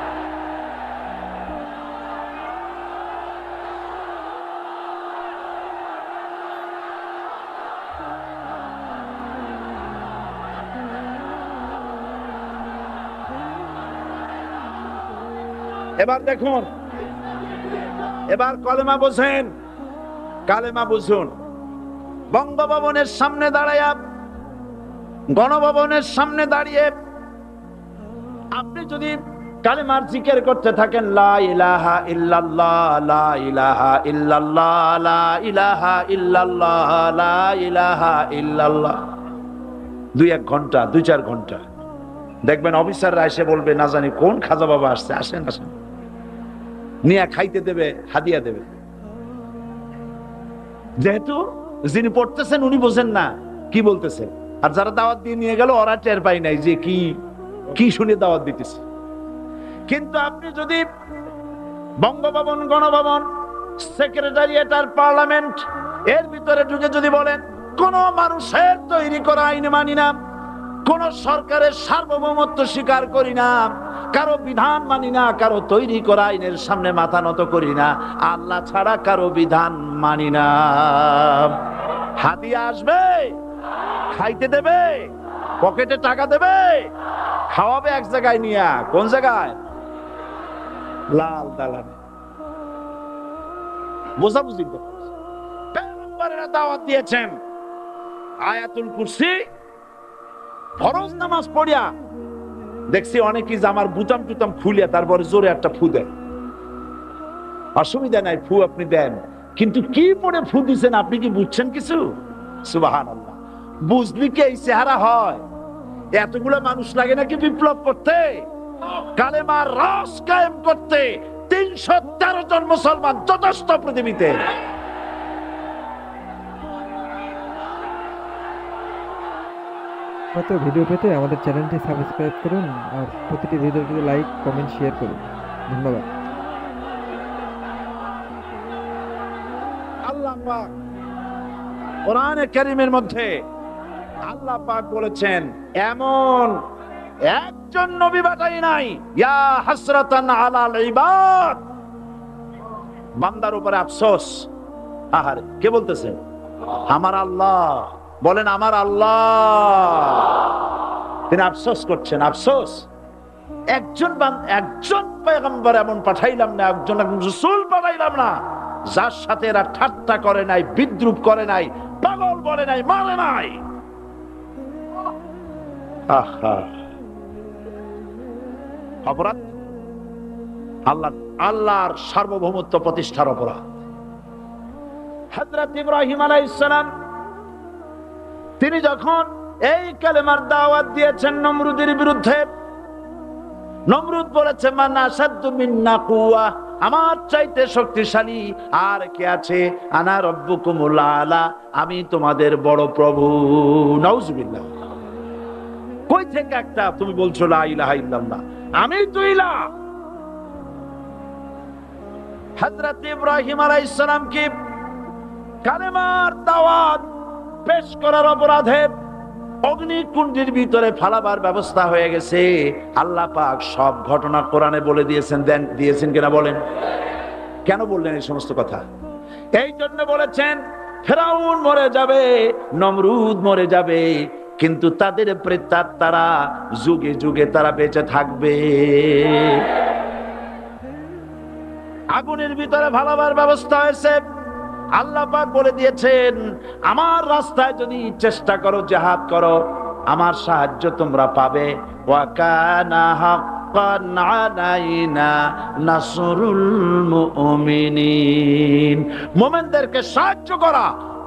এবার দেখুন, এবার কলেমা বোঝেন, কালেমা বুঝুন। বঙ্গভবনের সামনে দাঁড়ায়া, গণভবনের সামনে দাঁড়িয়ে আপনি যদি কালেমার জিকির করতে থাকেন, লা ইলাহা ইল্লাল্লাহ, লা ইলাহা ইল্লাল্লাহ, লা ইলাহা ইল্লাল্লাহ, লা ইলাহা ইল্লাল্লাহ, 2-1 ঘন্টা, 2-4 ঘন্টা, দেখবেন অফিসাররা এসে বলবে, না জানি কোন খাজা বাবা আসছে, আসেন আসেন, নিয়ে খাইতে দেবে, হাদিয়া দেবে। যেহেতু যিনি পড়তেছেন উনি বোঝেন না কি বলতেছেন, আর যারা দাওয়াত দিয়ে নিয়ে গেল ওরা টের পায় নাই যে কি কি শুনে দাওয়াত দিতেছে। কিন্তু আপনি যদি বঙ্গভবন, গণভবন, সেক্রেটারিয়েট আর পার্লামেন্ট এর ভিতরে ঢুকে যদি বলেন, কোন মানুষের তৈরি করা আইন মানি না, কোন সরকারের সার্বভৌমত্ব স্বীকার করি না, কারো বিধান মানি না, কারো তৈরি করা আইনের সামনে মাথা নত করি না, আল্লাহ ছাড়া কারো বিধান মানি না, হাদিয়া আসবে, খাইতে দেবে, পকেটে টাকা দেবে, খাওয়াবে এক জায়গায় নিয়ে। কোন জায়গায়? লাল দালানে। বোঝাবুঝি পেগম্বরেরা দাওয়াত দিয়েছেন, আয়াতুল কুরসি ফরজ নামাজ পড়িয়া দেখছি অনেকেই জামার বুতাম টুতাম খুলিয়া তারপরে জোরে একটা ফু দেন। অসুবিধা নাই, ফু আপনি দেন, কিন্তু কি পড়ে ফু দিচ্ছেন আপনি কি বুঝছেন কিছু? সুবহানাল্লাহ। বুঝলি কি এই চেহারা হয়? এতগুলো মানুষ লাগে নাকি বিপ্লব করতে, কালেমার রস কায়েম করতে? 313 জন মুসলমান যথেষ্ট পৃথিবীতে। কত ভিডিও পেতে আমাদের চ্যানেলটি সাবস্ক্রাইব করুন আর প্রতিটি ভিডিওটিতে লাইক, কমেন্ট, শেয়ার করুন। ধন্যবাদ। আল্লাহ পাক কোরআনে কারীমের মধ্যে আল্লাহ পাক বলেছেন, এমন একজন নবী পাঠাই নাই, ইয়া হাসরাতান আলাল ইবাদ, বান্দার উপরে আফসোস। আহারে, কে বলতেছেন? আমার আল্লাহ। বলেন আমার আল্লাহ। তিনি আফসোস করছেন, আফসোস। একজন পয়গম্বর এমন পাঠাইলাম না, একজন রাসূল পাঠাইলাম না যার সাথে এরা ঠাট্টা করে নাই, বিদ্রুপ করে নাই, পাগল বলে নাই, মানে নাই। আহা, অপরাধ আল্লাহর সার্বভৌমত্ব প্রতিষ্ঠার অপরাধ। হযরত ইব্রাহিম আলাইহিস সালাম তিনি যখন এই কালেমার দাওয়াত দিয়েছেন নমরুদের বিরুদ্ধে, নমরুদ বলেছে, মান আশাদ্দু মিন্না কুওয়া, আমার চাইতে শক্তিশালী আর কে আছে? আনা রাব্বুকুমুল আলা, আমি তোমাদের বড় প্রভু। নাউজুবিল্লাহ। কই থেকে একটা তুমি বলছো লা ইলাহা ইল্লাল্লাহ, আমি তো ইলাহ। হযরত ইব্রাহিম আলাইহিস সালাম কি কালেমার দাওয়াত পেশ করার অপরাধে অগ্নিকুণ্ডের ভিতরে ফালাবার ব্যবস্থা হয়ে গেছে। আল্লাহ পাক সব ঘটনা কোরআনে বলে দিয়েছেন কিনা বলেন? কেন বললেন এই সমস্ত কথা? এই জন্য বলেছেন, ফেরাউন মরে যাবে, নমরুদ মরে যাবে, কিন্তু তাদের প্রেতাত্মারা যুগে যুগে তারা বেঁচে থাকবে। আগুনের ভিতরে ফালাবার ব্যবস্থা হয়েছে। আল্লাহ পাক বলে দিয়েছেন, আমার রাস্তায় যদি চেষ্টা করো, জিহাদ করো, আমার সাহায্য তোমরা পাবে। ওয়া কানা হাক্কান আলাইনা নাসরুল মুমিনিন, মুমিনদেরকে সাহায্য করা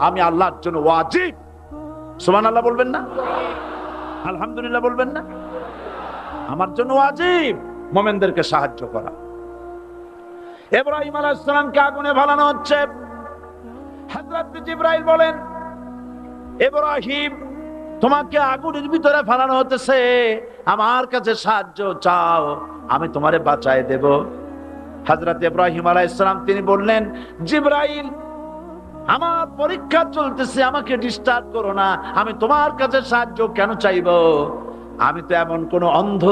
আমি আল্লাহর জন্য ওয়াজিব। সুবহানাল্লাহ বলবেন না? আলহামদুলিল্লাহ বলবেন না? আমার জন্য ওয়াজিব মুমিনদেরকে সাহায্য করা। ইব্রাহিম আলাইহিস সালামকে আগুনে ফেলানো হচ্ছে। হযরত জিবরাইল বলেন, ইব্রাহিম তোমাকে আগুনের ভিতরে ফেলানো হতেছে, আমার কাছে সাহায্য চাও, আমি তোমারে বাঁচায় দেব। হযরত ইব্রাহিম আলাইহিস সালাম তিনি বললেন, জিবরাইল আমার পরীক্ষা চলতেছে, আমাকে ডিস্টার্ব করো না, আমি তোমার কাছে সাহায্য কেন চাইবো? আমি তো এমন কোন অন্ধ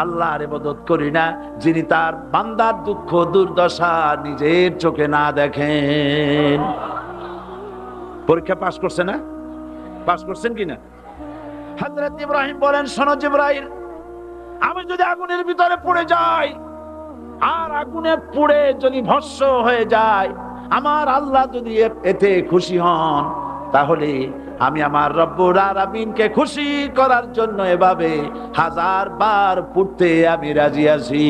আল্লাহর ইবাদত করি না যিনি তার বান্দার দুঃখ দুর্দশা নিজের চোখে না দেখেন। পরীক্ষা পাস করছে না? পাস করছেন কিনা? হযরত ইব্রাহিম বলেন, শোনো জিবরাইল, আমি যদি আগুনের ভিতরে পড়ে যাই আর আগুনে পুড়ে যদি ভস্ম হয়ে যায়, আমার আল্লাহ যদি এতে খুশি হন, তাহলে আমি আমার রব্বুল আলামিনকে খুশি করার জন্য এভাবে 1000 বার পুড়তে আমি রাজি আছি।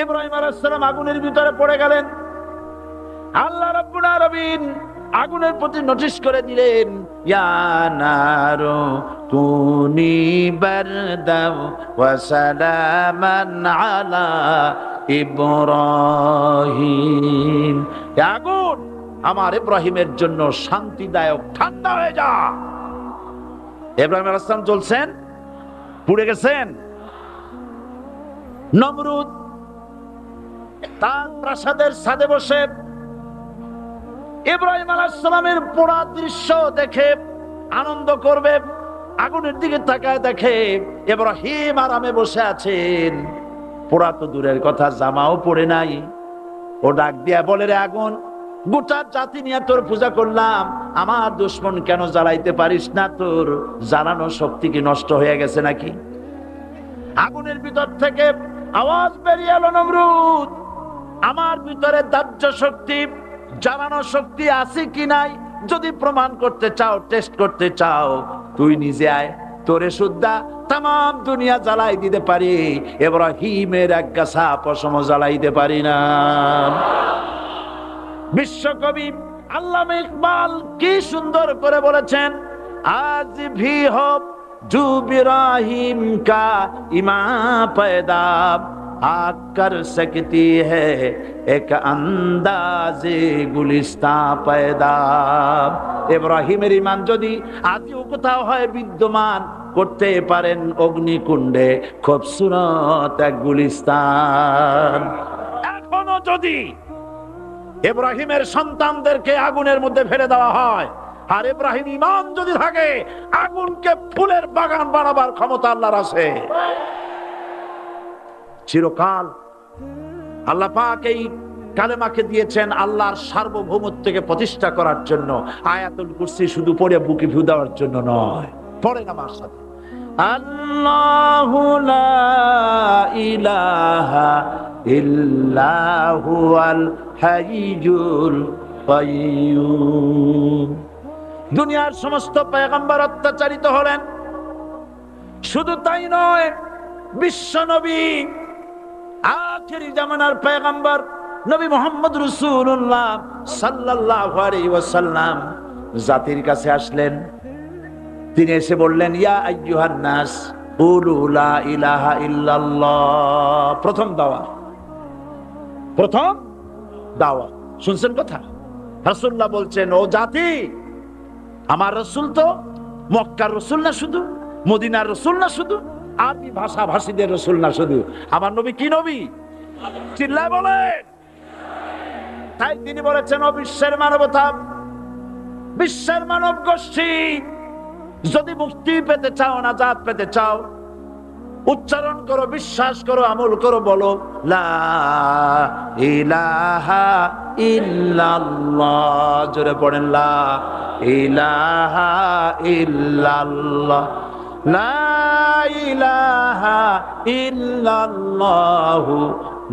ইব্রাহিম আলাইহিস সালাম আগুনের ভিতরে পড়ে গেলেন। আল্লাহ রাব্বুল আলামিন আগুনের প্রতি নোটিশ করে দিলেন, ইয়া নারু কুনি বারদাও ওয়া সালামান আলা ইব্রাহিম, আগুন আমার ইব্রাহিমের জন্য শান্তিদায়ক ঠান্ডা হয়ে যা। ইব্রাহিম আলাইহিস সালাম চলছেন, পুড়ে গেছেন। নমরুদ তার প্রাসাদের ছাদে বসে ইব্রাহিম আলাইহিস সালামের পোড়া দৃশ্য দেখে আনন্দ করবে, আগুনের দিকে তাকায় দেখে ইব্রাহিম আরামে বসে আছেন। পোড়া তো দূরের কথা, জামাও পড়ে নাই। ও ডাক দিয়া বলে, রে আগুন, গোটা জাতি নিয়ে তোর পূজা করলাম, আমার দুশমন কেন জ্বালাইতে পারিস না? তোর জ্বালানো শক্তি কি নষ্ট হয়ে গেছে নাকি? আগুনের ভিতর থেকে আওয়াজ বেরিয়ে এলো, নমরুদ, আমার ভিতরে দাহ্য শক্তি, জ্বালানো শক্তি আছে কি নাই যদি প্রমাণ করতে চাও, টেস্ট করতে চাও, তুই নিজে আয়, তোরে সুদ্ধা তাম দুনিয়া জ্বালাই দিতে পারি, ইব্রাহিমের এক গাছা পশম জ্বালাইতে পারি না। বিশ্বকবি আল্লামা ইকবাল কি সুন্দর করে বলেছেন, আজ ভি হো জু ইব্রাহিম কা ইমা पैदा आग कर सकती है एक अंदाजे गुलिस्ता पैदा। ইব্রাহিমের ঈমান যদি আজও কোথাও হয় বিদ্যমান, করতে পারেন অগ্নিকুণ্ডে খুবসুরত এক গুলিস্তান। এখনো যদি ইব্রাহিমের সন্তানদেরকে আগুনের মধ্যে ফেলে দেওয়া হয়, আর ইব্রাহিম ঈমান যদি থাকে, আগুনকে ফুলের বাগান বানাবার ক্ষমতা আল্লাহর আছে। চিরকাল আল্লাহ পাক এই কালেমাকে দিয়েছেন আল্লাহর সার্বভৌমত্বকে প্রতিষ্ঠা করার জন্য। আয়াতুল কুরসি শুধু পড়ে বুকে ফু দেওয়ার জন্য নয়, পড়েন আমার সাথে, আল্লাহু লা ইলাহা ইল্লা হুয়াল হাইয়ুল কাইয়্যুম। দুনিয়ার সমস্ত পয়গম্বর অত্যাচারিত হলেন, শুধু তাই নয়, বিশ্ব নবী আখেরি জামানার পয়গম্বর নবী মুহাম্মদ রাসূলুল্লাহ সাল্লাল্লাহু আলাইহি ওয়াসাল্লাম জাতির কাছে আসলেন। তিনি এসে বললেন, ইয়া আইয়ুহান নাস কুলু লা ইলাহা ইল্লাল্লাহ। প্রথম দাওয়া শুনছেন কথা? রাসূলুল্লাহ বলছেন, ও জাতি, আমার রাসূল তো মক্কার রাসূল না শুধু, মদিনার রাসূল না শুধু, আরবি ভাষা ভাষীদের রাসূল না শুধু, আমার নবী কি নবী? চিল্লায় বলেন। তাই তিনি বলেছেন, ও বিশ্বের মানবতা, বিশ্বের মানব গোষ্ঠী, যদি মুক্তি পেতে চাও, নাজাত পেতে চাও, উচ্চারণ করো, বিশ্বাস করো, আমল করো, বলো লা ইলাহা ইল্লাল্লাহ। জোরে পড়েন, লা ইলাহা ইল্লাল্লাহ, লা ইলাহা ইল্লাল্লাহু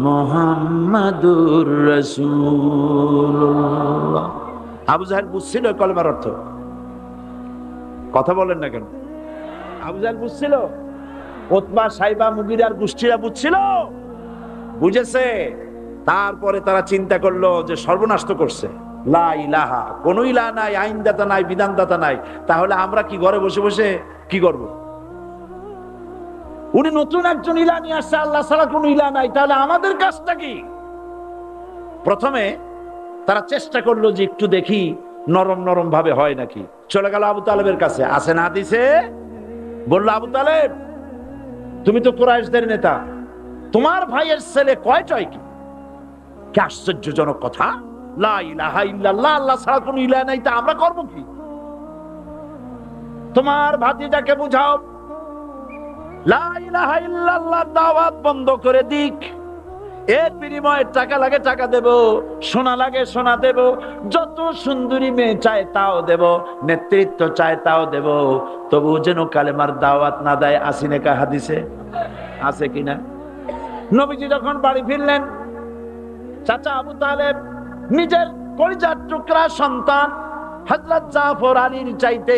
মুহাম্মাদুর রাসূলুল্লাহ। আবু জাহেল বুঝছিল কলেমার অর্থ। কথা বলেন না কেন? আবু জাহেল বুঝছিল? উতবা, সাইবা, মুগিরার গোষ্ঠীরা বুঝছিল? বুঝেছে। তারপরে তারা চিন্তা করলো যে সর্বনাশ তো করছে, লা ইলাহা, কোন ইলাহ নাই, আইনদাতা নাই, বিধানদাতা নাই, তাহলে আমরা কি ঘরে বসে বসে কি করব? উনি নতুন একজন ইলাহ নিয়ে আসছে, আল্লাহ ছাড়া কোন ইলাহ নাই, তাহলে আমাদের কাজটা কি? প্রথমে তারা চেষ্টা করলো যে একটু দেখি নরম নরম ভাবে হয় নাকি। চলে গেল আবু তালেবের কাছে, আছে না হাদিসে, বললো আবু তালেব, তুমি তো কুরাইশদের নেতা, তোমার ভাইয়ের ছেলে কয়টাই কি? কি আশ্চর্যজনক কথা, লা ইলাহা ইল্লাল্লাহ, আল্লাহ ছাড়া কোনো ইলাহ নাই, তা আমরা করব কি? তোমার ভাতিজাকে বুঝাও লা ইলাহা ইল্লাল্লাহ দাওয়াত বন্ধ করে দিক, এর বিনিময়ে টাকা লাগে টাকা দেব, সোনা লাগে সোনা দেব, যত সুন্দরী মেয়ে চায় তাও দেব, নেতৃত্ব চায় তাও দেব, তবু যেন কালেমার দাওয়াত না দেয়। আসিনে কা হাদিসে আছে কিনা? নবীজি যখন বাড়ি ফিরলেন, চাচা আবু তালেব নিজের কলিজার টুকরা সন্তান হযরত জাফর আলীর চাইতে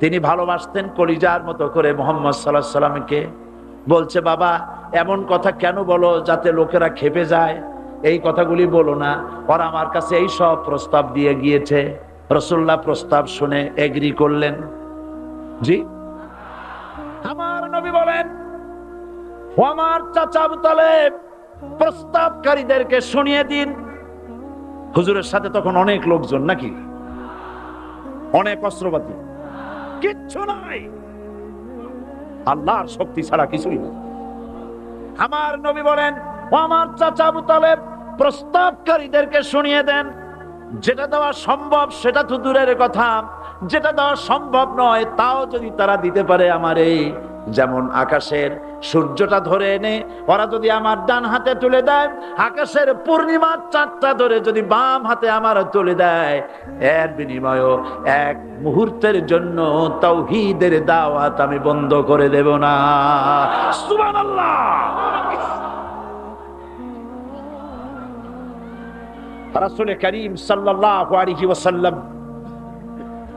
তিনি ভালোবাসতেন কলিজার মতো করে মুহাম্মদ সাল্লাল্লাহু আলাইহি সাল্লামকে। বলছে, বাবা এমন কথা কেন বলো যাতে লোকেরা খেপে যায়? এই কথাগুলি বলো না, ওরা আমার কাছে এই সব প্রস্তাব দিয়ে গিয়েছে। রাসূলুল্লাহ প্রস্তাব শুনে এগ্রি করলেন। জি, আমার নবী বলেন, ও আমার চাচা আবু তালেব, প্রস্তাবকারীদেরকে শুনিয়ে দিন। হুজুরের সাথে তখন অনেক লোকজন, নাকি অনেক অস্ত্রপাতি, কিচ্ছু নাই, আল্লাহর শক্তি ছাড়া কিছুই না। আমার নবী বলেন, ও আমার চাচা আবু তালেব, প্রস্তাবকারীদেরকে শুনিয়ে দেন, যেটা দেওয়া সম্ভব সেটা তো দূরের কথা, যেটা দেওয়া সম্ভব নয় তাও যদি তারা দিতে পারে আমারে, যেমন আকাশের সূর্যটা ধরে এনে ওরা যদি আমার ডান হাতে তুলে দেয়, আকাশের পূর্ণিমার চাঁদটা ধরে যদি বাম হাতে আমার তুলে দেয়, এর বিনিময়ে এক মুহূর্তের জন্য তাওহীদের দাওয়াত আমি বন্ধ করে দেব না। সুবহানাল্লাহ। রাসূল করিম সাল্লাল্লাহু আলাইহি ওয়াসাল্লাম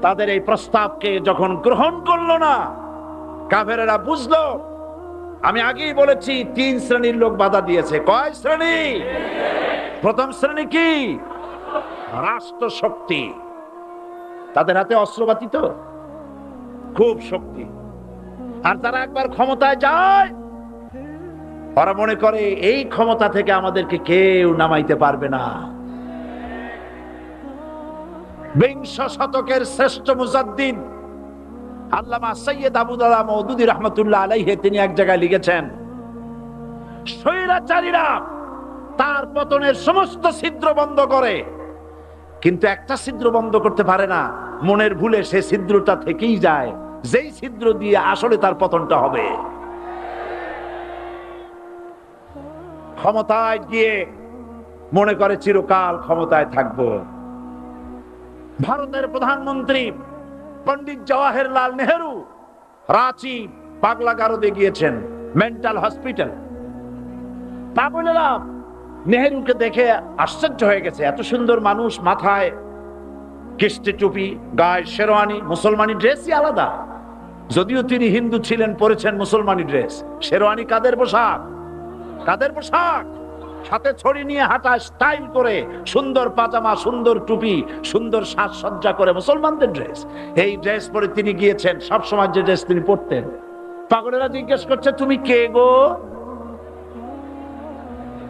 তাদের এই প্রস্তাবকে যখন গ্রহণ করলো না, কাফেরেরা বুঝলো, আমি আগেই বলেছি 3 শ্রেণীর লোক বাধা দিয়েছে। কয় শ্রেণী? প্রথম শ্রেণী কি? রাষ্ট্র শক্তি, তাদের হাতে অস্ত্রপাতি তো খুব শক্তি, আর তারা একবার ক্ষমতায় যায় ওরা মনে করে এই ক্ষমতা থেকে আমাদেরকে কেউ নামাইতে পারবে না। বিংশ শতকের শ্রেষ্ঠ মুজাদ্দিদ আল্লামা সৈয়দ আবু দাদা মওদুদী রাহমাতুল্লাহ আলাইহি তিনি এক জায়গায় লিখেছেন, স্বৈরাচারীরা তার পতনের সমস্ত ছিদ্র বন্ধ করে, কিন্তু একটা ছিদ্র বন্ধ করতে পারে না, মনের ভুলে সে ছিদ্রটা থেকেই যায়, যেই ছিদ্র দিয়ে আসলে তার পতনটা হবে। ক্ষমতায় গিয়ে মনে করে চিরকাল ক্ষমতায় থাকবো। ভারতের প্রধানমন্ত্রী পণ্ডিত জওয়াহরলাল নেহেরু রাঁচি পাগলা গারদে গিয়েছেন, মেন্টাল হসপিটাল। পাগলেরা নেহেরুকে দেখে আশ্চর্য হয়ে গেছে, এত সুন্দর মানুষ, মাথায় কিস্তি টুপি, গায়ে শেরওয়ানি, মুসলমানি ড্রেসই আলাদা, যদিও তিনি হিন্দু ছিলেন, পরেছেন মুসলমানি ড্রেস। শেরওয়ানি কাদের পোশাক? কাদের পোশাক? হাতে ছড়ি নিয়ে হাঁটা, স্টাইল করে, সুন্দর পাজামা, সুন্দর টুপি, সুন্দর সাজসজ্জা করে, মুসলমানদের ড্রেস। এই ড্রেস পরে তিনি গিয়েছেন, সবসময় যে ড্রেস তিনি পরতেন। পাগলেরা জিজ্ঞেস করছে, তুমি কে গো?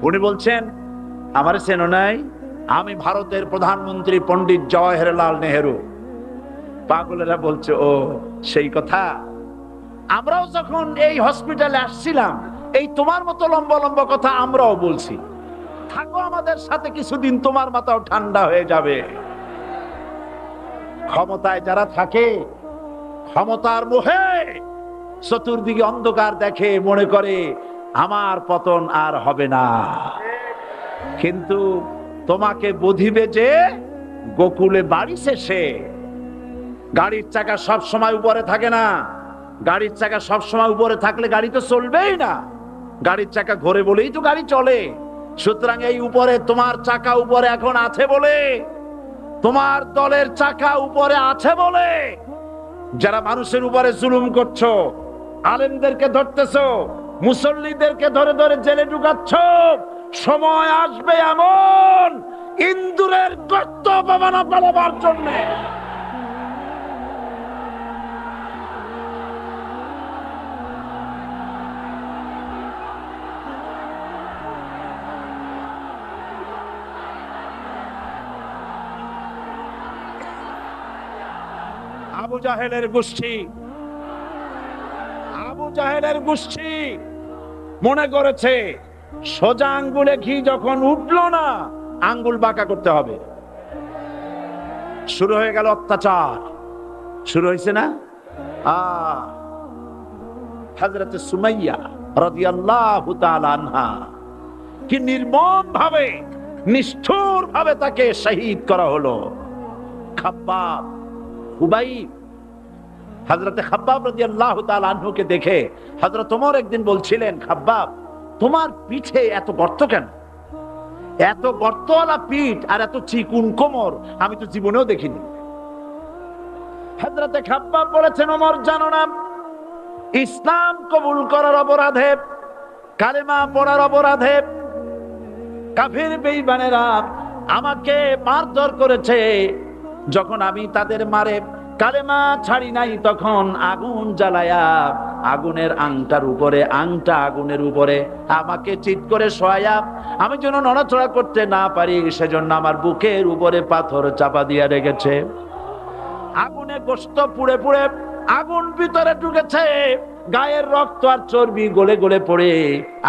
উনি বলছেন, আমার চেনো নাই, আমি ভারতের প্রধানমন্ত্রী পণ্ডিত জওয়াহরলাল নেহেরু। পাগলেরা বলছে, ও সেই কথা, আমরাও যখন এই হসপিটালে আসছিলাম এই তোমার মতো লম্বা লম্বা কথা আমরাও বলছি, থাকো আমাদের সাথে কিছুদিন, তোমার মাথাও ঠান্ডা হয়ে যাবে। ক্ষমতায় যারা থাকে, ক্ষমতার মোহে চতুর্দিকে অন্ধকার দেখে, মনে করে আমার পতন আর হবে না। কিন্তু তোমাকে বুঝিবে যে গোকুলে বাড়ি শেষে গাড়ির চাকা সব সময় উপরে থাকে না। গাড়ির চাকা সব সময় উপরে থাকলে গাড়ি তো চলবেই না, গাড়ির চাকা ঘোরে বলেই তো গাড়ি চলে। সুতরাং এই উপরে তোমার চাকা উপরে এখন আছে বলে, তোমার দলের চাকা উপরে আছে বলে যারা মানুষের উপরে জুলুম করছো, আলেমদেরকে ধরতেছো, মুসল্লিদেরকে ধরে ধরে জেলে ঢুকাচ্ছ, সময় আসবে এমন ইন্দুরের গর্ত পাবানা পালাবার জন্য। আবু জাহেলের গোষ্ঠী মনে করেছে সোজা আঙ্গুলে ঘি যখন উঠলো না, আঙ্গুল বাঁকা করতে হবে। শুরু হয়ে গেল অত্যাচার, শুরু হয়েছে না? হযরত সুমাইয়া রাদিয়াল্লাহু তাআলা আনহা কি নির্মম ভাবে, নিষ্ঠুর ভাবে তাকে শহীদ করা হলো। খাব্বাব, হুবাইব, হযরত খাব্বাব রাদিয়াল্লাহু তাআলা আনহুকে দেখে হযরত ওমর একদিন বলছিলেন, খাব্বাব তোমার পিঠে এত গর্ত কেন? এত গর্তওয়ালা পিঠ আর এত চিকুন কোমর আমি তো জীবনেও দেখিনি। হযরত খাব্বাব বলেছেন, ওমর জানো না, ইসলাম কবুল করার অপরাধে, কালেমা পড়ার অপরাধে কাফির বেঈমানেরা আমাকে মারধর করেছে। যখন আমি তাদের মারে কালেমা ছাড়ি নাই, তখন আগুন জ্বালায়া আগুনের আংটা আগুনের উপরে আমাকে চিৎ করে শোয়ায়া, আমি যেন নড়াচড়া করতে না পারি সেজন্য আমার বুকের উপরে পাথর চাপা দিয়ে রেখেছে। আগুনে গোশত পুড়ে পুড়ে আগুন ভিতরে ঢুকেছে, গায়ের রক্ত আর চর্বি গলে গলে পড়ে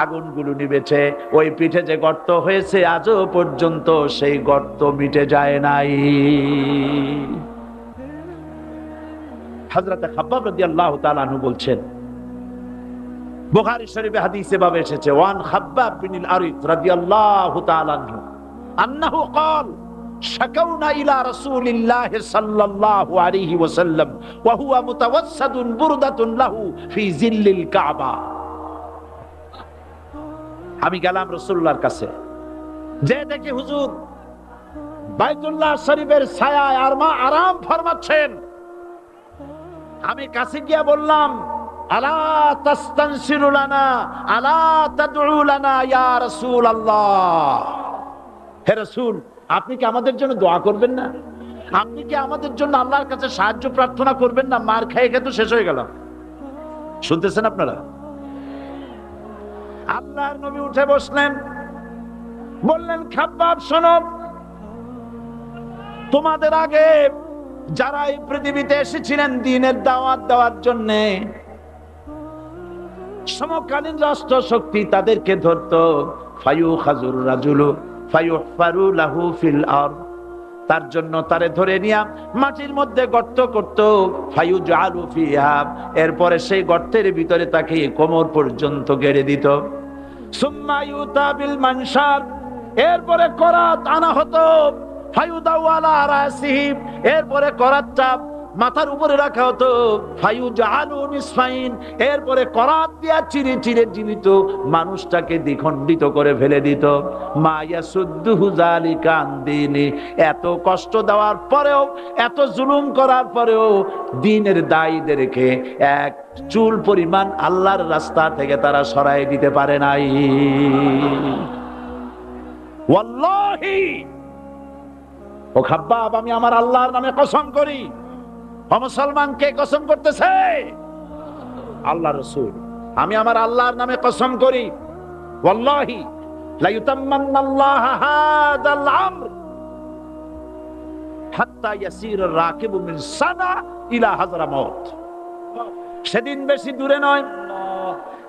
আগুনগুলো নিভেছে। ওই পিঠে যে গর্ত হয়েছে আজও পর্যন্ত সেই গর্ত মিটে যায় নাই। হযরত খাব্বাব রাদিয়াল্লাহু তাআলা আনহু বলছেন, বুখারী শরীফে হাদিসে ভাবে এসেছে, ওয়ান খাব্বাব বিনুল আরিদ রাদিয়াল্লাহু তাআলা আনহু আন্নাহু ক্বাল শাকাউনা ইলা রাসূলিল্লাহ সাল্লাল্লাহু আলাইহি ওয়াসাল্লাম ওয়া হুয়া মুতাওয়াসসাদুন বুরদাতুন লাহু ফি জিল্লিল কাবা। আমি গেলাম রাসূলুল্লাহর কাছে, যে দেখি হুজুর বাইতুল্লাহ শরীফের ছায়ায় আরাম ফরমাচ্ছেন। আমি কাছে গিয়া বললাম, আলা তাস্তানসিরু লানা আলা তাদউ লানা ইয়া রাসূলুল্লাহ, হে রাসূল আপনি কি আমাদের জন্য দোয়া করবেন না? আপনি কি আমাদের জন্য আল্লাহর কাছে সাহায্য প্রার্থনা করবেন না? মার খেয়ে খেয়ে তো শেষ হয়ে গেল। শুনতেছেন আপনারা? আল্লাহর নবী উঠে বসলেন, বললেন, খাব্বাব শোনো, তোমাদের আগে যারা এই পৃথিবীতে এসেছিলেন দ্বীনের দাওয়াত দেওয়ার জন্য, সমকালীন রাষ্ট্র শক্তি তাদেরকে ধরতো, ফায়ুখাজুর রাজুলু ফায়ুহফারু লাহু ফিল আরদ, তার জন্য তারে ধরে নিয়া মাটির মধ্যে গর্ত করত, ফায়ুজআলু ফিহা, এরপরে সেই গর্তের ভিতরে তাকে কোমর পর্যন্ত গেড়ে দিত। সুম্মা ইউতা বিল মানশার, এরপরে করাত আনা হতো, ফায়ুদাউ আলা রাসিহি, এরপরে করাতটা মাথার উপরে রাখা হতো, ফায়ুজআলু নিসফাইন, এরপরে করাত দিয়া চিরে চিরে জীবিত মানুষটাকে দ্বিখণ্ডিত করে ফেলে দিত। মা ইয়াসুদ্দুহু যালিকা আন দীনি, এত কষ্ট দেওয়ার পরেও, এত জুলুম করার পরেও দ্বীনের দায়ীদেরকে এক চুল পরিমাণ আল্লাহর রাস্তা থেকে তারা সরাই দিতে পারে নাই। ওয়াল্লাহি, ও খাব্বাব, আমি আমার আল্লাহর নামে কসম করি। মুসলমান কে কসম করতেছে? আল্লাহ রাসূল। আমি আমার আল্লাহর নামে কসম করি, ওয়াল্লাহি লা ইউতাম্মান্নাল্লাহু হাদাল আমর হাত্তা ইয়াসির রাকিবু মিন সানা ইলা হাযরামাউত। সেদিন বেশি দূরে নয়,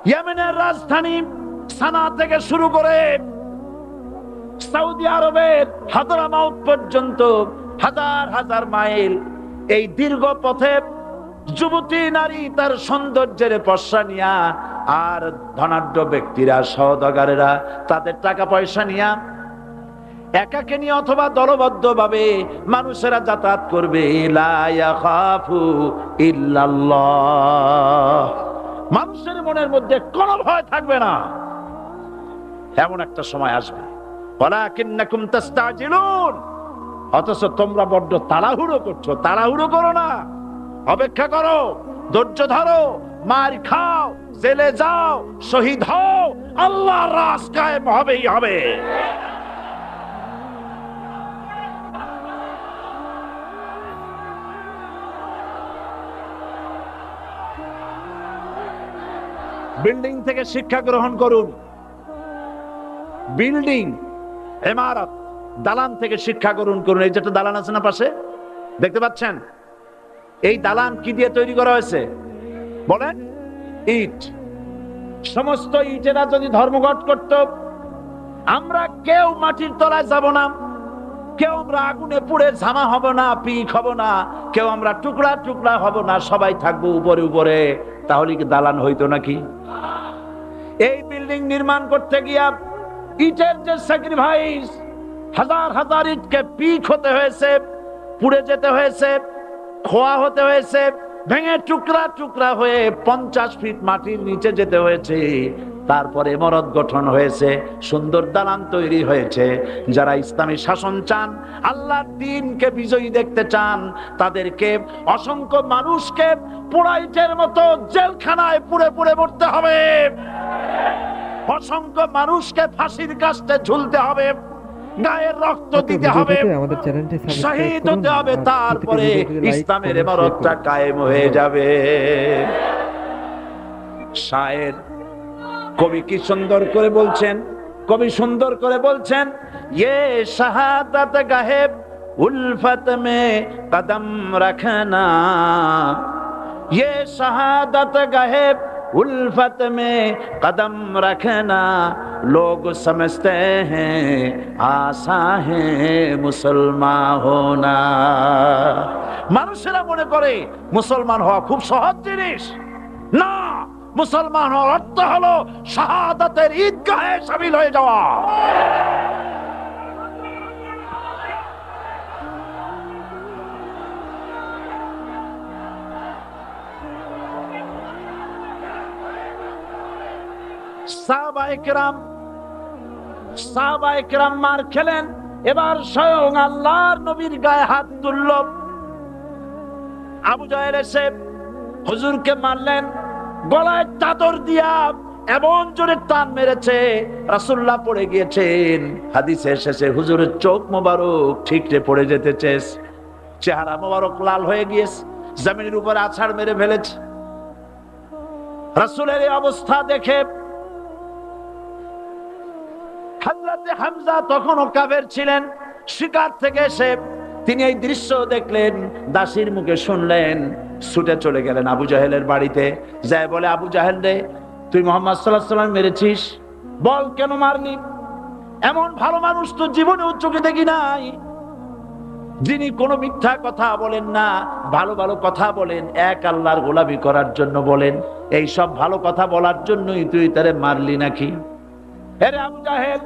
ইয়েমেনের রাজধানী সানা থেকে শুরু করে সৌদি আরবের হাযরামাউত পর্যন্ত হাজার হাজার মাইল, এই দীর্ঘ পথে যুবতী নারী তার সৌন্দর্যের পশ্চা নিয়া, আর ধনাঢ্য ব্যক্তিরা সওদাগরেরা তাদের টাকা পয়সা নিয়া একাকে নিয়ে অথবা দলবদ্ধ ভাবে মানুষেরা যাতায়াত করবে। লা ইয়াখাফু ইল্লাল্লাহ, মানুষের মনের মধ্যে কোনো ভয় থাকবে না। এমন একটা সময় আসবে, ওয়ালাকিন্নাকুম তাস্তাজিলুন, অথচ তোমরা বড্ড তাড়াহুড়ো করছো। তাড়াহুড়ো করো না, অপেক্ষা করো, ধৈর্য ধরো, মার খাও, জেলে যাও, শহীদ হও, আল্লাহর রাজ কায়েম হবেই হবে। বিল্ডিং থেকে শিক্ষা গ্রহণ করুন। বিল্ডিং, ইমারত, দালান থেকে শিক্ষা গ্রহণ করুন। এই যে একটা দালান আছে না পাশে, দেখতে পাচ্ছেন? এই দালান কি দিয়ে তৈরি করা হয়েছে বলেন? ইট। সমস্ত ইটেরা যদি ধর্মঘট করত, আমরা কেউ মাটির তলায় যাব না, কেউ আমরা আগুনে পুড়ে ঝামা হব না, পিক হব না, কেউ আমরা টুকরা টুকরা হব না, সবাই থাকবো উপরে উপরে, তাহলে কি দালান হইতো নাকি? এই বিল্ডিং নির্মাণ করতে গিয়া ইটের যে স্যাক্রিফাইস, হাজার হাজার ইটকে পিক হতে হয়েছে, পুড়ে যেতে হয়েছে, খোয়া হতে হয়েছে, ভেঙে টুকরা টুকরা হয়ে 50 ফিট মাটির নিচে যেতে হয়েছে, তারপরে ইমারত গঠন হয়েছে, সুন্দর দালান তৈরি হয়েছে। যারা ইসলামী শাসন চান, আল্লাহর দ্বীনকে বিজয়ী দেখতে চান, তাদেরকে অসংখ্য মানুষকে পোড়া ইটের মতো জেলখানায় পুড়ে পুড়ে মরতে হবে, অসংখ্য মানুষকে ফাঁসির কাস্টে ঝুলতে হবে, গায়ের রক্ত দিতে হবে, আমাদের চ্যানেলটি শহীদ হতে হবে, তারপরে ইসলামের ইমারতটা কায়েম হয়ে যাবে। শায়ের, কবি কি সুন্দর করে বলছেন, কবি সুন্দর করে বলছেন, ये शहादत गाहे उल्फत में कदम रखना, ये शहादत गाहे उल्फत में कदम रखना, लोग समझते हैं आसा है मुसलमान होना। মানুষেরা মনে করে মুসলমান হওয়া খুব সহজ জিনিস। না, মুসলমান হওয়ার অর্থ হলো শাহাদাতের ঈদগাহে শামিল হয়ে যাওয়া। সাহাবায়ে কেরাম মার খেলেন, এবার স্বয়ং আল্লাহর নবীর গায়ে হাত তুলল। আবু জাহেল এসে হুজুরকে মারলেন, গলায় চাদর দিয়া এমন জোরে টান মেরেছে, রাসূলুল্লাহ পড়ে গিয়েছেন। হাদিসে এসেছে হুজুরের চোখ মোবারক ঠিকরে পড়ে যেতেছে, চেহারা মোবারক লাল হয়ে গিয়েছে, জমিনের উপরে আছাড় মেরে ফেলেছে। রাসূলের এই অবস্থা দেখে হযরতে হামজা তখনও কাফের ছিলেন, শিকার থেকে এসে তিনি এই দৃশ্য দেখলেন, দাসীর মুখে শুনলেন, ছুটে চলে গেলেন আবু জাহেলের বাড়িতে। যায় বলে, আবু জাহেল রে, তুই মুহাম্মদ সাল্লাল্লাহু আলাইহি ওয়াসাল্লাম মেরেছিস, বল কেন মারলি? এমন ভালো মানুষ তো জীবনেও চোখে দেখি নাই, যিনি কোনো মিথ্যা কথা বলেন না, ভালো ভালো কথা বলেন, এক আল্লাহর গোলামি করার জন্য বলেন। এই সব ভালো কথা বলার জন্যই তুই তারে মারলি নাকি? আরে আবু জাহেল,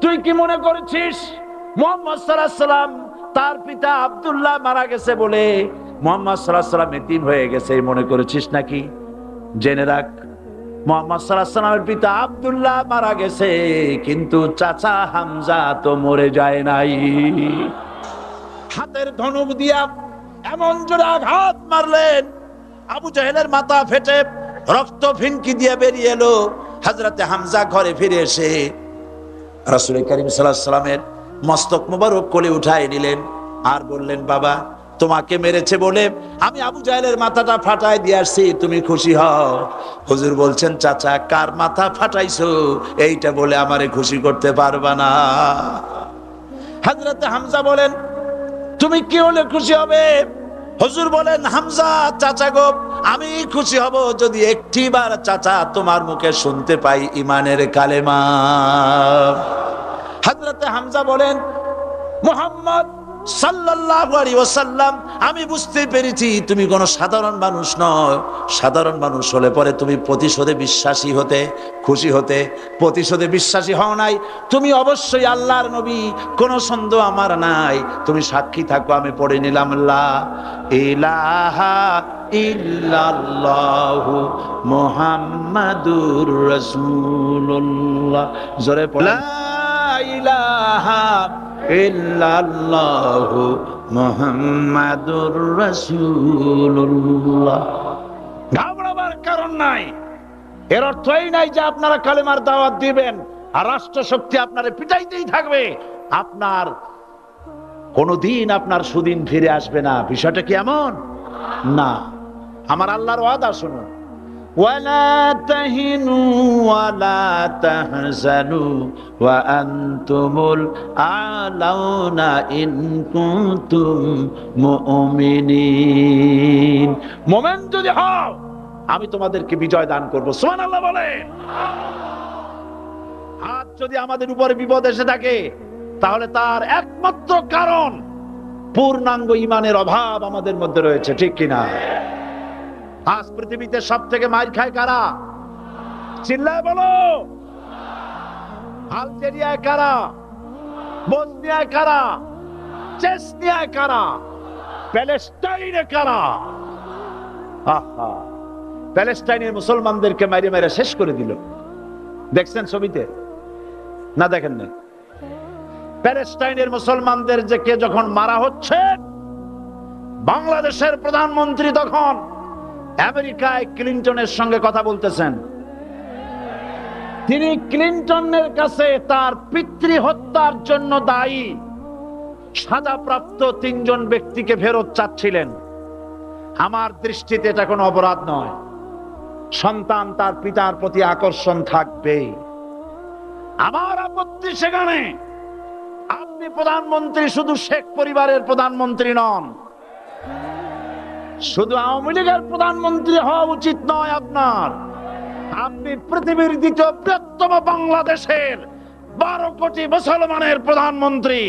তুই কি মনে করেছিস মুহাম্মদ সাল্লাল্লাহু আলাইহি ওয়াসাল্লাম তার পিতা আব্দুল্লাহ মারা গেছে বলে মুহাম্মদ সাল্লাল্লাহু আলাইহি ওয়াসাল্লাম এতিম হয়ে গেছে মনে করেছিস নাকি? জেনে রাখ, মুহাম্মদ সাল্লাল্লাহু আলাইহি ওয়াসাল্লামের পিতা আব্দুল্লাহ মারা গেছে, কিন্তু চাচা হামজা তো মরে যায় নাই। হাতের ধনুক দিয়া এমন জোরে আঘাত মারলেন, আবু জাহেলের মাথা ফেটে রক্ত ফিনকি দিয়ে বেরিয়ে এলো। হযরতে হামজা ঘরে ফিরে এসে রাসূল করিম সাল্লাল্লাহু আলাইহি ওয়াসাল্লামের মস্তক মোবারক কোলে উঠায় নিলেন আর বললেন, বাবা, তোমাকে মেরেছে বলে আমি আবু জাহেলের মাথাটা ফাটায় দিয়ে আসছি, তুমি খুশি হও। হুজুর বলছেন, চাচা, কার মাথা ফাটাইছো এইটা বলে আমারে খুশি করতে পারবা না। হযরতে হামজা বলেন, তুমি কি হলে খুশি হবে? হুজুর বলেন, হামজা চাচা গো, আমি খুশি হব যদি একটিবার চাচা তোমার মুখে শুনতে পাই ঈমানের কালেমা। হযরতে হামজা বলেন, মুহাম্মদ সাল্লাল্লাহু আলাইহি ওয়াসাল্লাম, আমি বুঝতে পেরেছি তুমি কোনো সাধারণ মানুষ নও। সাধারণ মানুষ হলে পরে তুমি প্রতিশোধে বিশ্বাসী হতে, খুশি হতে। প্রতিশোধে বিশ্বাসী হও নাই, তুমি অবশ্যই আল্লাহর নবী, কোনো সন্দেহ আমার নাই। তুমি সাক্ষী থাকো, আমি পড়ে নিলাম, লা ইলাহা ইল্লাল্লাহু মুহাম্মাদুর রাসূলুল্লাহ। জোরে পড়ো, লা ইলাহা ইল্লাল্লাহু মুহাম্মাদুর রাসূলুল্লাহ। ঘাবড়াবার কারণ নাই। এর অর্থ এই নাই যে আপনারা কালেমার দাওয়াত দিবেন আর রাষ্ট্রশক্তি আপনারে পিটাইতেই থাকবে, আপনার কোনদিন আপনার সুদিন ফিরে আসবে না। বিষয়টা কি এমন না। আমার আল্লাহর ওয়াদা শুনুন, ওয়ালা তাহিনু ওয়ালা তাহজানু ওয়া আনতুমুল আলাউনা ইন কুনতুম মুমিনিন। মুমিন যদি হও আমি তোমাদেরকে বিজয় দান করব। সুবহানাল্লাহ বলেন। আজ যদি আমাদের উপরে বিপদ এসে থাকে তাহলে তার একমাত্র কারণ পূর্ণাঙ্গ ঈমানের অভাব আমাদের মধ্যে রয়েছে, ঠিক কিনা? আজ পৃথিবীতে সব থেকে মার খায় কারা? চিল্লায় বলো। আলজেরিয়ায় কারা? বসনিয়ায় কারা? চেচনিয়ায় কারা? প্যালেস্টাইনে কারা? আহা, প্যালেস্টাইনের মুসলমানদেরকে মেরে মেরে শেষ করে দিল। দেখছেন ছবিতে না? দেখেন না? প্যালেস্টাইনের মুসলমানদের যে কে যখন মারা হচ্ছে, বাংলাদেশের প্রধানমন্ত্রী তখন আমেরিকায় ক্লিনটনের সঙ্গে কথা বলতেছেন। তিনি ক্লিনটনের কাছে তার পিতৃ হত্যার জন্য দায়ী সাজাপ্রাপ্ত 3 জন ব্যক্তিকে ফেরত চাচ্ছিলেন। আমার দৃষ্টিতে এটা কোনো অপরাধ নয়। সন্তান তার পিতার প্রতি আকর্ষণ থাকবে। আমার আপত্তি সেখানে আপনি প্রধানমন্ত্রী শুধু শেখ পরিবারের প্রধানমন্ত্রী নন, শুধু আওয়ামী লীগের প্রধানমন্ত্রী হওয়া উচিত নয় আপনার। আপনি পৃথিবীর দ্বিতীয় বৃহত্তম বাংলাদেশের 12 কোটি মুসলমানের প্রধানমন্ত্রী।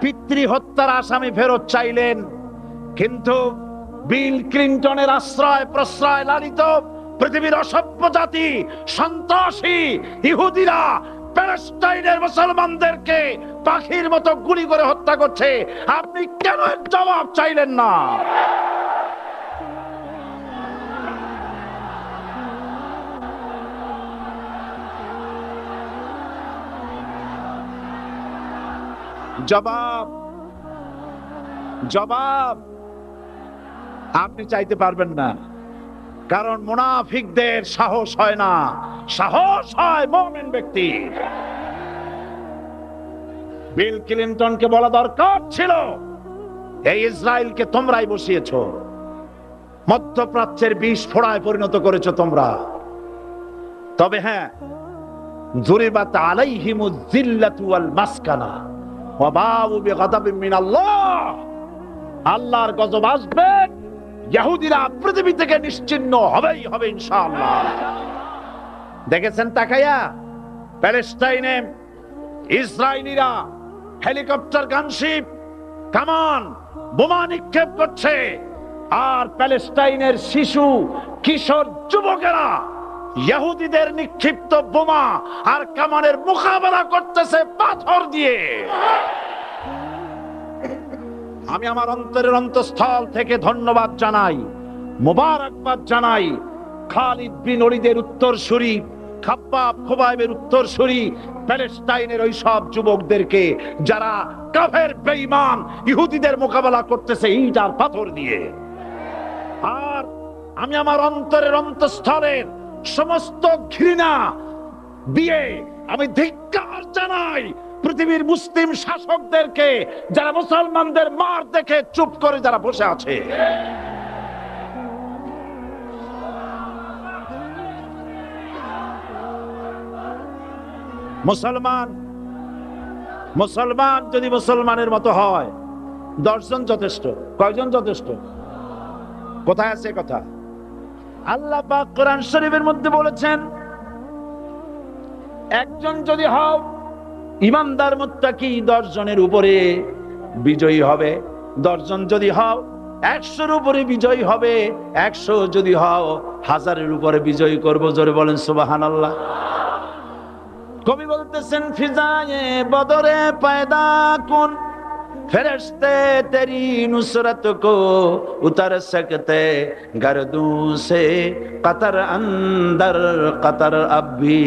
পিতৃ হত্যার আসামি ফেরত চাইলেন, কিন্তু বিল ক্লিনটনের আশ্রয় প্রশ্রয় লালিত পৃথিবীর অসভ্য জাতি সন্ত্রাসী ইহুদিরা প্যালেস্টাইনের মুসলমানদেরকে পাখির মতো গুলি করে হত্যা করছে। আপনি কেন এর জবাব চাইলেন না? জবাব জবাব আপনি চাইতে পারবেন না, কারণ মুনাফিকদের সাহস হয় না, সাহস হয় মুমিন ব্যক্তির। বিল ক্লিনটনকে বলা দরকার ছিল, এই ইসরায়েলকে তোমরাই বসিয়েছো, মধ্যপ্রাচ্যের বিষ ফোড়ায় পরিণত করেছো তোমরা। তবে হ্যাঁ, যুরিবাত আলাইহিমুজ জিল্লাতু ওয়াল মাসকানা ওয়া বাউ বিগাদাবিন মিনাল্লাহ। আল্লাহর গজব আসবে, ইহুদিরা পৃথিবী থেকে নিশ্চিহ্ন হবেই হবে ইনশাআল্লাহ। দেখেছেন তাকায়া প্যালেস্টাইনে ইসরায়েলিরা হেলিকপ্টার, গানশিপ, কামান, বোমা নিক্ষেপ করছে, আর প্যালেস্টাইনের শিশু কিশোর যুবকেরা ইহুদিদের নিক্ষিপ্ত বোমা আর কামানের মোকাবেলা করতেছে পাথর দিয়ে। আমি আমার অন্তরের অন্তঃস্থল থেকে ধন্যবাদ জানাই, মোবারকবাদ জানাই খালিদ বিন ওলীদের উত্তরসূরি, খাব্বাব খুবাইবের উত্তরসূরি প্যালেস্টাইনের ওই সব যুবকদেরকে যারা কাফের বেঈমান ইহুদিদের মোকাবেলা করতেছে ইট আর পাথর দিয়ে। আর আমি আমার অন্তরের অন্তঃস্থলের সমস্ত ঘৃণা দিয়ে আমি ধিক্কার জানাই পৃথিবীর মুসলিম শাসকদেরকে, যারা মুসলমানদের মার দেখে চুপ করে যারা বসে আছে। মুসলমান যদি মুসলমানের মতো হয়, 10 জন যথেষ্ট। কয়জন যথেষ্ট? কোথায় আছে কথা? আল্লাহ পাক কোরআন শরীফের মধ্যে বলেছেন, একজন যদি হও ইমানদার মুত্তাকি 10 জনের উপরে বিজয়ী হবে। 10 জন যদি হও 100-এর উপরে বিজয়ী হবে। 100 যদি হও 1000-এর উপরে বিজয়ী করব। জোরে বলেন সুবহানাল্লাহ। কবি বলতেছেন, ফিজায়ে বদরে পয়দা কুন ফেরেশতে তেরি নুসরত কো উতার সকতে গর্দু সে কতর অন্দর কতর আবি।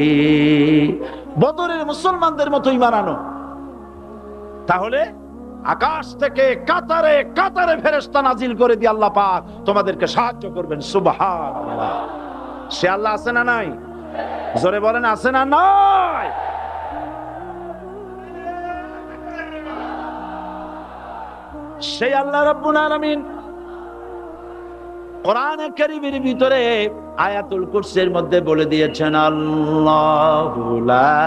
বদরের মুসলমানদের মতো ঈমান আনো, তাহলে আকাশ থেকে কাতারে কাতারে ফেরেশতা নাজিল করে দিয়ে আল্লাহ পাক তোমাদেরকে সাহায্য করবেন। সুবহানাল্লাহ। সে আল্লাহ আছে না নাই? জোরে বলেন, আছে না নাই? সেই আল্লাহ রাব্বুল আলামিন কোরআনে কারীমের ভিতরে আয়াতুল কুরসির মধ্যে বলে দিয়েছেন, আল্লাহু লা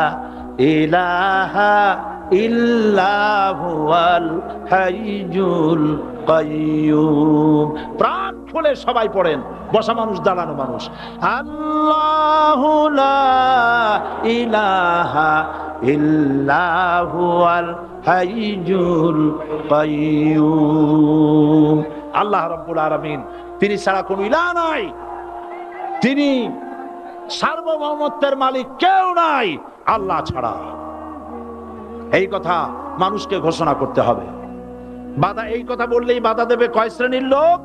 ইলাহা ইল্লা হুয়াল হাইয়ুল কাইয়্যুম। প্রাণ খুলে সবাই পড়েন, বসা মানুষ, দাঁড়ানো মানুষ। আল্লাহু লা ইলাহা ইল্লা হুয়াল হাইয়ুল কাইয়্যুম। আল্লাহ রাব্বুল আলামিন, তিনি ছাড়া কোনো ইলাহ নাই, তিনি সার্বভৌমত্বের মালিক, কেউ নাই আল্লাহ ছাড়া। এই কথা মানুষকে ঘোষণা করতে হবে। বাধা, এই কথা বললেই বাধা দেবে কয় শ্রেণীর লোক?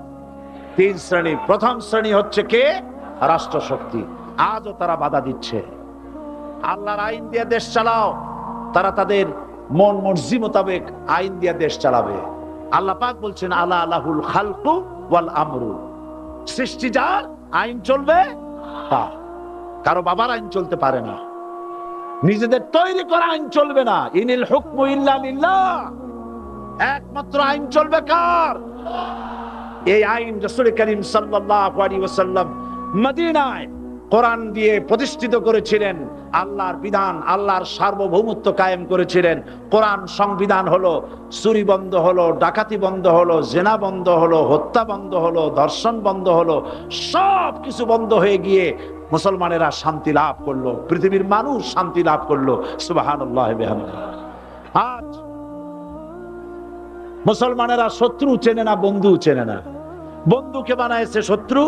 3 শ্রেণী। প্রথম শ্রেণী হচ্ছে কে? রাষ্ট্রশক্তি। আজও তারা বাধা দিচ্ছে। আল্লাহর আইন দিয়ে দেশ চালাও, তারা তাদের মন মর্জি মোতাবেক আইন দিয়ে দেশ চালাবে। আল্লাহ পাক বলছেন, আলা আলাহুল খালকু ওয়াল আমরু। সৃষ্টি যার, আইন চলবে তার। কারো বাবার আইন চলতে পারে না, নিজেদের তৈরি করা আইন চলবে না। ইনিল হুকমু ইল্লা লিল্লাহ। একমাত্র আইন চলবে কার? এই আইন রাসূল করিম সাল্লাল্লাহু আলাইহি ওয়াসাল্লাম মদিনায় কোরআন দিয়ে প্রতিষ্ঠিত করেছিলেন। আল্লাহর বিধান, আল্লাহর সার্বভৌমত্ব কায়েম করেছিলেন। কোরআন সংবিধান হলো, চুরি বন্ধ হলো, ডাকাতি বন্ধ হলো, জেনা বন্ধ হলো, হত্যা বন্ধ হলো, ধর্ষণ বন্ধ হলো, সব কিছু বন্ধ হয়ে গিয়ে মুসলমানেরা শান্তি লাভ করলো, পৃথিবীর মানুষ শান্তি লাভ করলো। সুবহানাল্লাহ বিহামদিহি। আজ মুসলমানেরা শত্রু চেনে না, বন্ধু চেনে না। বন্ধুকে বানায়েছে শত্রু,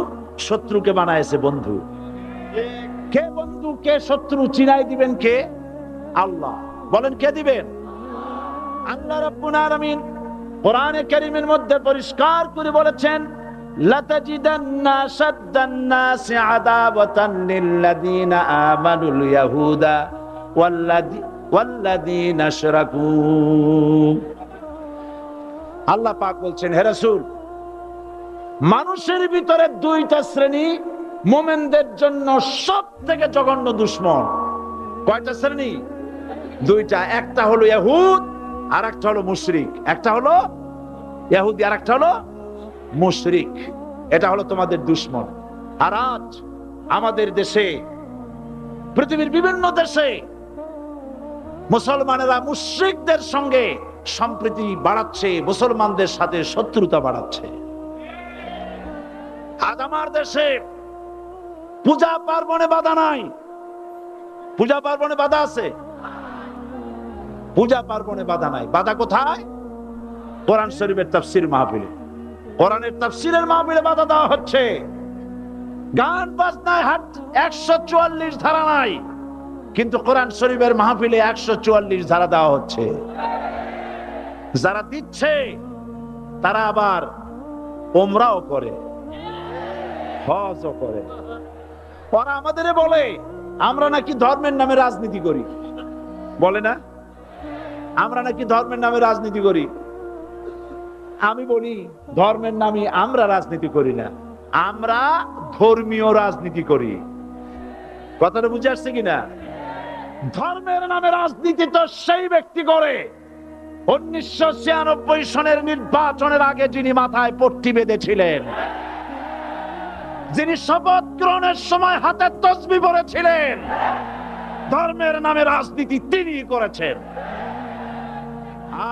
শত্রুকে বানায়েছে বন্ধু। কে বন্ধু কে শত্রু চিনাই দিবেন কে? আল্লাহ। বলেন কে দিবেন? আল্লাহ রাব্বুল আলামিন কোরআনে কারীমের মধ্যে পরিষ্কার করে বলেছেন, লাতাজিদান্না শাদ্দান নাসি আদাওয়াতান লিল্লাযীনা আমানুল ইয়াহুদা ওয়াল্লাযীনা আশরাকু। আল্লাহ পাক বলছেন, হে রাসূল, মানুষের ভিতরে 2টা শ্রেণী মুমিনদের জন্য সবথেকে জঘন্য দুশমন। কয়টা শ্রেণী? 2টা। একটা হলো ইহুদ, আর একটা হলো মুশরিক। একটা হলো ইহুদি, আর একটা হলো মুশরিক। এটা হলো তোমাদের দুশমন। আর আজ আমাদের দেশে, পৃথিবীর বিভিন্ন দেশে মুসলমানেরা মুশরিকদের সঙ্গে সম্প্রীতি বাড়াচ্ছে, মুসলমানদের সাথে শত্রুতা বাড়াচ্ছে। আজ আমার দেশে পূজা পার্বণে বাধা নাই। পূজা পার্বণে বাধা আছে? পূজা পার্বণে বাধা নাই। বাধা কোথায়? কোরআন শরীফের তাফসীর মাহফিলে। কোরআনের তাফসীরের মাহফিলে বাধা দেওয়া হচ্ছে। গান বাজনায় 144 ধারা নাই, কিন্তু কোরআন শরীফের মাহফিলে 144 ধারা দেওয়া হচ্ছে। যারা দিচ্ছে তারা আবার ওমরাও করে, হজও করে। ওরা আমাদের বলে আমরা নাকি ধর্মের নামে রাজনীতি করি। বলে না, আমরা নাকি ধর্মের নামে রাজনীতি করি। আমি বলি, ধর্মের নামে আমরা রাজনীতি করি না, আমরা ধর্মীয় রাজনীতি করি। কথাটা বুঝে আসছে কিনা? ধর্মের নামে রাজনীতি তো সেই ব্যক্তি করে 1996 সনের নির্বাচনের আগে যিনি মাথায় পট্টি বেঁধেছিলেন, যিনি শপথ গ্রহণের সময় হাতে তসবিহ পরেছিলেন। ধর্মের নামে রাজনীতি তিনি করেছেন।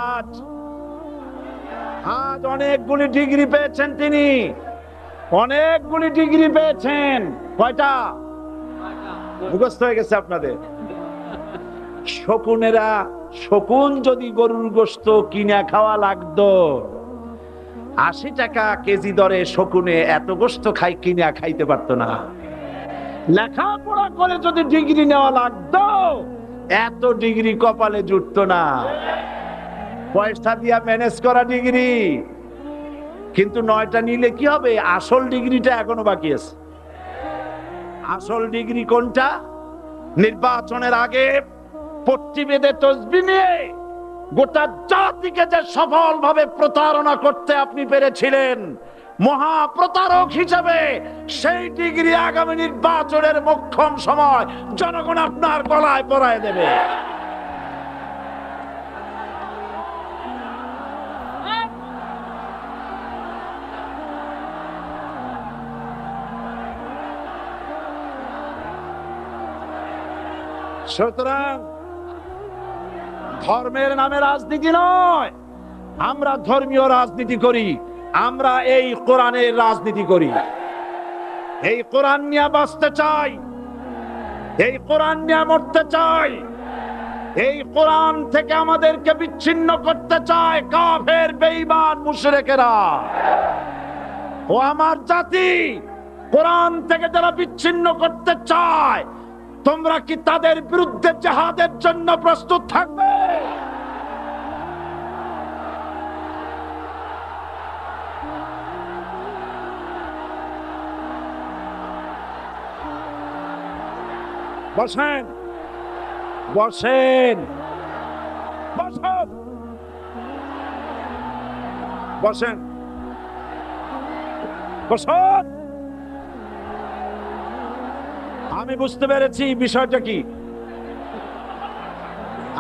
আজ অনেকগুলি ডিগ্রি পেয়েছেন তিনি, অনেকগুলি ডিগ্রি পেয়েছেন। কয়টা? মুখস্থ হয়ে গেছে আপনাদের। শকুনেরা, শকুন যদি গরুর গোশত কিনে খাওয়া লাগতো, 80 টাকা কেজি দরে শকুনে এত গোশত কিনে খাইতে পারতো না। লেখাপড়া করে যদি ডিগ্রি নেওয়া লাগতো, এত ডিগ্রি কপালে জুটতো না। পয়সা দিয়া ম্যানেজ করা ডিগ্রি, কিন্তু 9টা নিলে কি হবে? আসল ডিগ্রিটা এখনো বাকি আছে। আসল ডিগ্রি কোনটা? নির্বাচনের আগে পট্টি বেঁধে তসবিহ নিয়ে গোটা জাতিকে যে সফলভাবে প্রতারণা করতে আপনি পেরেছিলেন মহা প্রতারক হিসেবে, সেই ডিগ্রি আগামী নির্বাচনের মোক্ষম সময় জনগণ আপনার গলায় পরায় দেবে। সুতরাং ধর্মের নামে রাজনীতি নয়, আমরা ধর্মীয় রাজনীতি করি, আমরা এই কোরআনের রাজনীতি করি। এই কোরআন নিয়ে বাঁচতে চাই, এই কোরআন নিয়ে মরতে চাই, এই কোরআন থেকে আমাদেরকে বিচ্ছিন্ন করতে চায় কাফের বেঈমান মুশরিকেরা। ও আমার জাতি, কোরআন থেকে যারা বিচ্ছিন্ন করতে চায়, তোমরা কি তাদের বিরুদ্ধে জিহাদের জন্য প্রস্তুত থাকবে? বসেন, বসেন, বসেন, বসেন, বসেন। আমি বুঝতে পেরেছি বিষয়টা কি।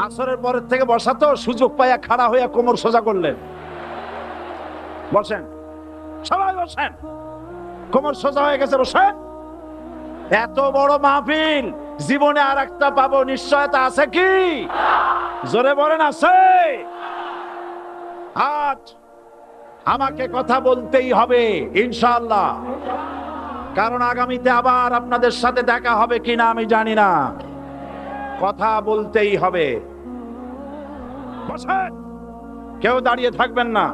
আসরের পরের থেকে বসা তো, সুযোগ পাইয়া খাড়া হইয়া কোমর সোজা করলেন। বসেন, সবাই বসেন, কোমর সোজা হয়ে গেছে, বসেন। এত বড় মাহফিল, জীবনে আর একটা পাবো নিশ্চয়তা আছে কি? জোরে বলেন, আছে? আজ আমাকে কথা বলতেই হবে ইনশাআল্লাহ, কারণ আগামীতে আবার আপনাদের সাথে দেখা হবে কিনা আমি জানি না। কথা বলতেই হবে। বসেন, কেউ দাঁড়িয়ে থাকবেন না।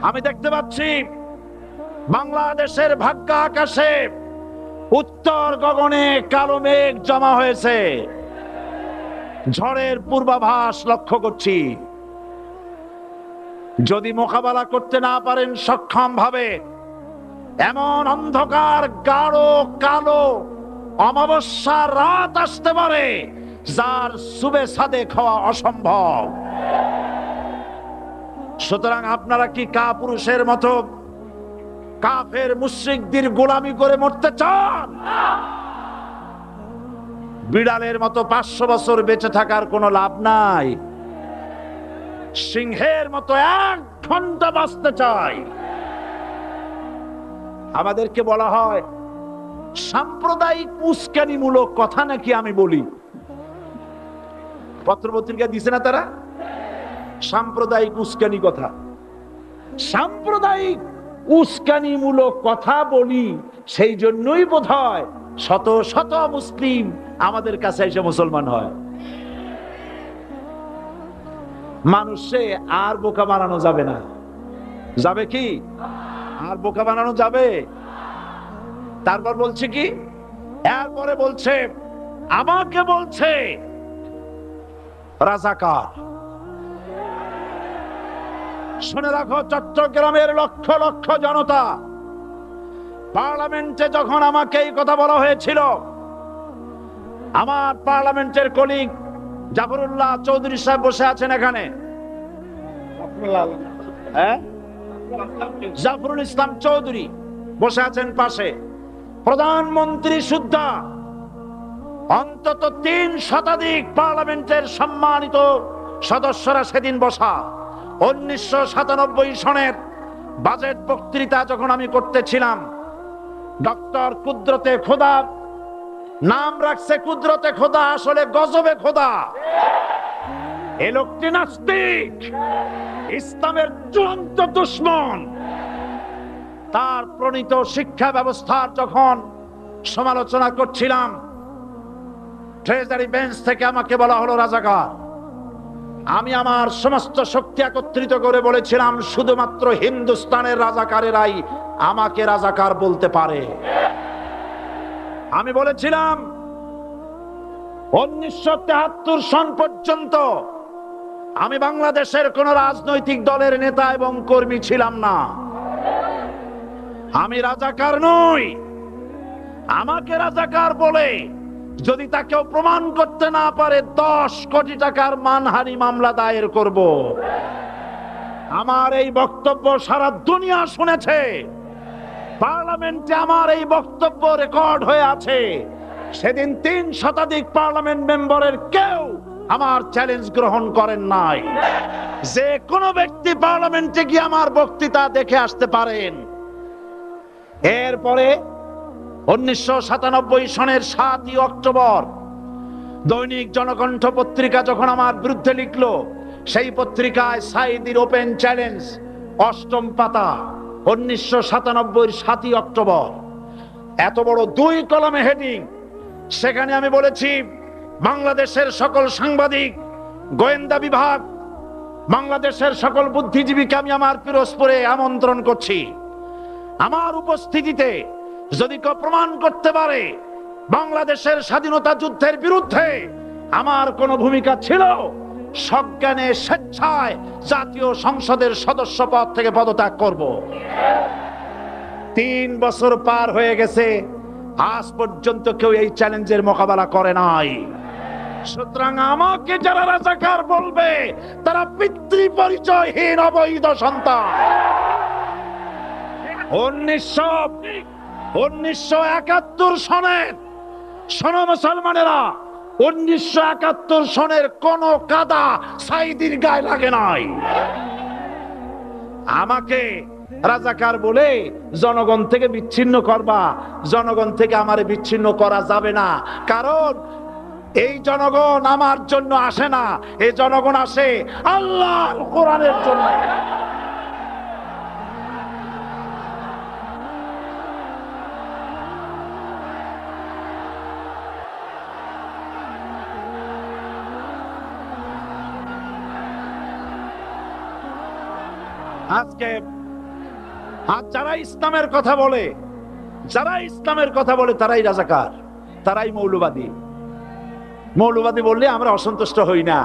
আমি দেখতে পাচ্ছি বাংলাদেশের ভাগ্য আকাশে উত্তর গগনে কালো মেঘ জমা হয়েছে, ঝড়ের পূর্বাভাস লক্ষ্য করছি। যদি মোকাবেলা করতে না পারেন সক্ষম ভাবে, এমন অন্ধকার গাঢ় কালো অমাবস্যা রাত আসতে পারে যার সুবে সাদে খাওয়া অসম্ভব। সুতরাং আপনারা কি কাপুরুষের মতো কাফের মুশরিকদের গোলামি করে মরতে চান? বিড়ালের মতো 500 বছর বেঁচে থাকার কোনো লাভ নাই। সিংহের মতো 1 ঘন্টা বাঁচতে চাই। আমাদেরকে বলা হয় সাম্প্রদায়িক উস্কানিমূলক কথা নাকি আমি বলি। পত্রপত্রিকা দিছে না তারা, সাম্প্রদায়িক উস্কানি কথা। সাম্প্রদায়িক উস্কানিমূলক কথা বলি, সেই জন্যই বোধহয় শত শত মুসলিম আমাদের কাছে এসে মুসলমান হয়। মানুষে আর বোকা বানানো যাবে না। যাবে কি? আর বোকা বানানো যাবে? তারপর বলছে কি, এরপরে বলছে আমাকে বলছে রাজাকার। শুনে রাখো চট্টগ্রামের লক্ষ লক্ষ জনতা, পার্লামেন্টে যখন আমাকে এই কথা বলা হয়েছিল, আমার পার্লামেন্টের কলিগ জাফরুল্লাহ চৌধুরী সাহেব বসে আছেন এখানে, জাফরুল ইসলাম চৌধুরী বসে আছেন পাশে, প্রধানমন্ত্রী সুদ্ধা, অন্তত 3 শতাধিক পার্লামেন্টের সম্মানিত সদস্যরা সেদিন বসা। 1997 সনের বাজেট বক্তৃতা যখন আমি করতেছিলাম, ডক্টর কুদরতে খোদা, নাম রাখছে কুদরতে খোদা, আসলে গজবে খোদা। এই লোকটি নাস্তিক, ইসলামের চূড়ান্ত দুশমন। তার প্রণীত শিক্ষা ব্যবস্থার যখন সমালোচনা করছিলাম, ট্রেজারি বেঞ্চ থেকে আমাকে বলা হলো রাজাকার। আমি আমার সমস্ত শক্তি একত্রিত করে বলেছিলাম, শুধুমাত্র হিন্দুস্তানের রাজাকারেরাই আমাকে রাজাকার বলতে পারে। আমি বলেছিলাম 1973 সন পর্যন্ত আমি বাংলাদেশের কোন রাজনৈতিক দলের নেতা এবং কর্মী ছিলাম না। আমি রাজাকার নই। আমাকে রাজাকার বলে যদি তাকেও প্রমাণ করতে না পারে 10 কোটি টাকার মানহানি মামলা দায়ের করব। আমার এই বক্তব্য সারা দুনিয়া শুনেছে, পার্লামেন্টে আমার এই বক্তব্য রেকর্ড হয়ে আছে। সেদিন 3 শতাধিক পার্লামেন্ট মেম্বারের কেউ আমার চ্যালেঞ্জ গ্রহণ করেন নাই। যে কোনো ব্যক্তি পার্লামেন্টে গিয়ে আমার বক্তৃতা দেখে আসতে পারেন। এরপরে 1997 সনের 7ই অক্টোবর দৈনিক জনকণ্ঠ পত্রিকা যখন আমার বিরুদ্ধে লিখলো, সেই পত্রিকায় সাঈদীর ওপেন চ্যালেঞ্জ 8ম পাতা 1997 7ই অক্টোবর, এত বড় 2 কলমে হেডিং। সেখানে আমি বলেছি, বাংলাদেশের সকল সাংবাদিক, গোয়েন্দা বিভাগ, বাংলাদেশের সকল বুদ্ধিজীবীকে আমি আমার পিরোজপুরে আমন্ত্রণ করছি। আমার উপস্থিতিতে যদি কেউ প্রমাণ করতে পারে বাংলাদেশের স্বাধীনতা যুদ্ধের বিরুদ্ধে আমার কোনো ভূমিকা ছিল, সজ্ঞানে স্বেচ্ছায় জাতীয় সংসদের সদস্য পদ থেকে পদত্যাগ করব। 3 বছর পার হয়ে গেছে, আজ পর্যন্ত কেউ এই চ্যালেঞ্জের মোকাবেলা করে নাই। সুতরাং আমাকে যারা রাজাকার বলবে তারা পিতৃ পরিচয়হীন অবৈধ সন্তান। 1971 সনের, শোনো মুসলমানেরা, 1971 সনের কোন কাদা সাঈদীর গায়ে লাগে নাই। আমাকে রাজাকার বলে জনগণ থেকে বিচ্ছিন্ন করবা, জনগণ থেকে আমারে বিচ্ছিন্ন করা যাবে না। কারণ এই জনগণ আমার জন্য আসে না, এই জনগণ আসে আল্লাহর কোরআনের জন্য। আজকে যারা ইসলামের কথা বলে, তারাই রাজাকার, তারাই মৌলবাদী। মৌলবাদী বললে আমরা অসন্তুষ্ট হই না,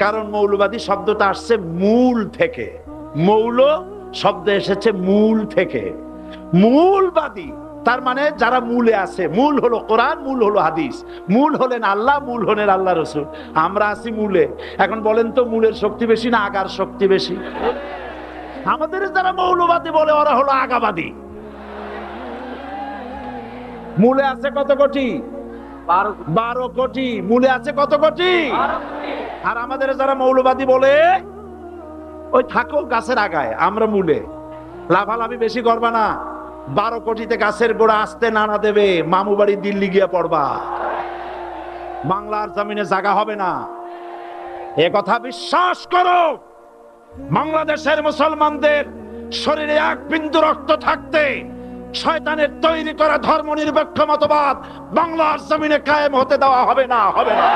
কারণ মৌলবাদী শব্দটা আসছে মূল থেকে। মৌল শব্দ এসেছে মূল থেকে। মূলবাদী তার মানে যারা মূলে আছে। মূল হলো কোরআন, মূল হলো হাদিস, মূল হলেন আল্লাহ, মূল হলেন আল্লাহ রসুল। আমরা আছি মূলে। এখন বলেন তো, মূলের শক্তি বেশি না আগার শক্তি বেশি? আমাদের যারা মৌলবাদী বলে ওরা হলো আগাবাদী। মূলে আছে কত কোটি? 12 কোটি। মূলে আছে কত কোটি? আর আমাদের যারা মৌলবাদী বলে, ওই থাকো গাছের আগায়, আমরা মূলে। লাভালাভি বেশি করবা না, 12 কোটিতে গাছের গোড়া আসতে নানা দেবে, মামু বাড়ি দিল্লি গিয়ে পড়বা, বাংলার জমিনে জায়গা হবে না। এ কথা বিশ্বাস করো। বাংলাদেশের মুসলমানদের শরীরে 1 বিন্দু রক্ত থাকতে শয়তানের তৈরি করা ধর্মনিরপেক্ষ মতবাদ বাংলার জমিনে কায়েম হতে দেওয়া হবে না, হবে না।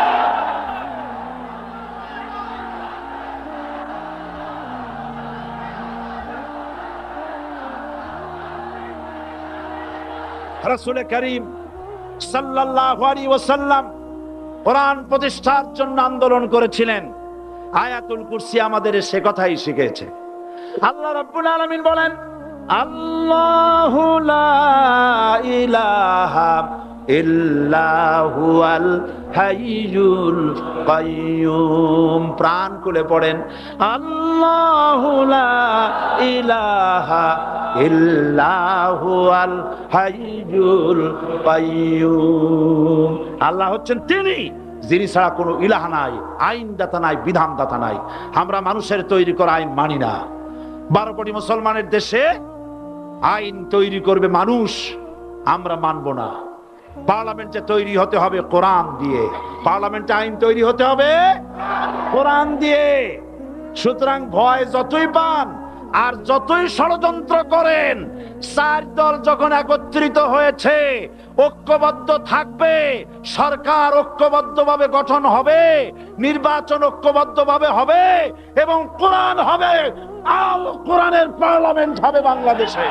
রাসূল করিম সাল্লাল্লাহু আলাইহি ওয়াসাল্লাম কোরআন প্রতিষ্ঠার জন্য আন্দোলন করেছিলেন। আয়াতুল কুরসি আমাদের সে কথাই শিখিয়েছে। আল্লাহ রাব্বুল আলামিন বলেন, আল্লাহু লা ইলাহা ইল্লা হুয়াল হাইয়ুল কাইয়ুম। প্রাণ খুলে পড়েন, আল্লাহু লা ইলাহা ইল্লা হুয়াল হাইয়ুল কাইয়ুম। আল্লাহ হচ্ছেন তিনি, যিনি ছাড়া কোনো ইলাহ নাই, আইনদাতা নাই, বিধানদাতা নাই। আমরা মানুষের তৈরি করা আইন মানি না। 12 কোটি মুসলমানের দেশে আইন তৈরি করবে মানুষ, আমরা মানব না। পার্লামেন্টে তৈরি হতে হবে কোরআন দিয়ে, পার্লামেন্টে আইন তৈরি হতে হবে কোরআন দিয়ে। সুতরাং ভয় যতই পান আর যতই ষড়যন্ত্র করেন, 4 দল যখন একত্রিত হয়েছে, ঐক্যবদ্ধ থাকবে, সরকার ঐক্যবদ্ধভাবে গঠন হবে, নির্বাচন ঐক্যবদ্ধভাবে হবে এবং কোরআন হবে, আল কোরআনের পার্লামেন্ট হবে বাংলাদেশে।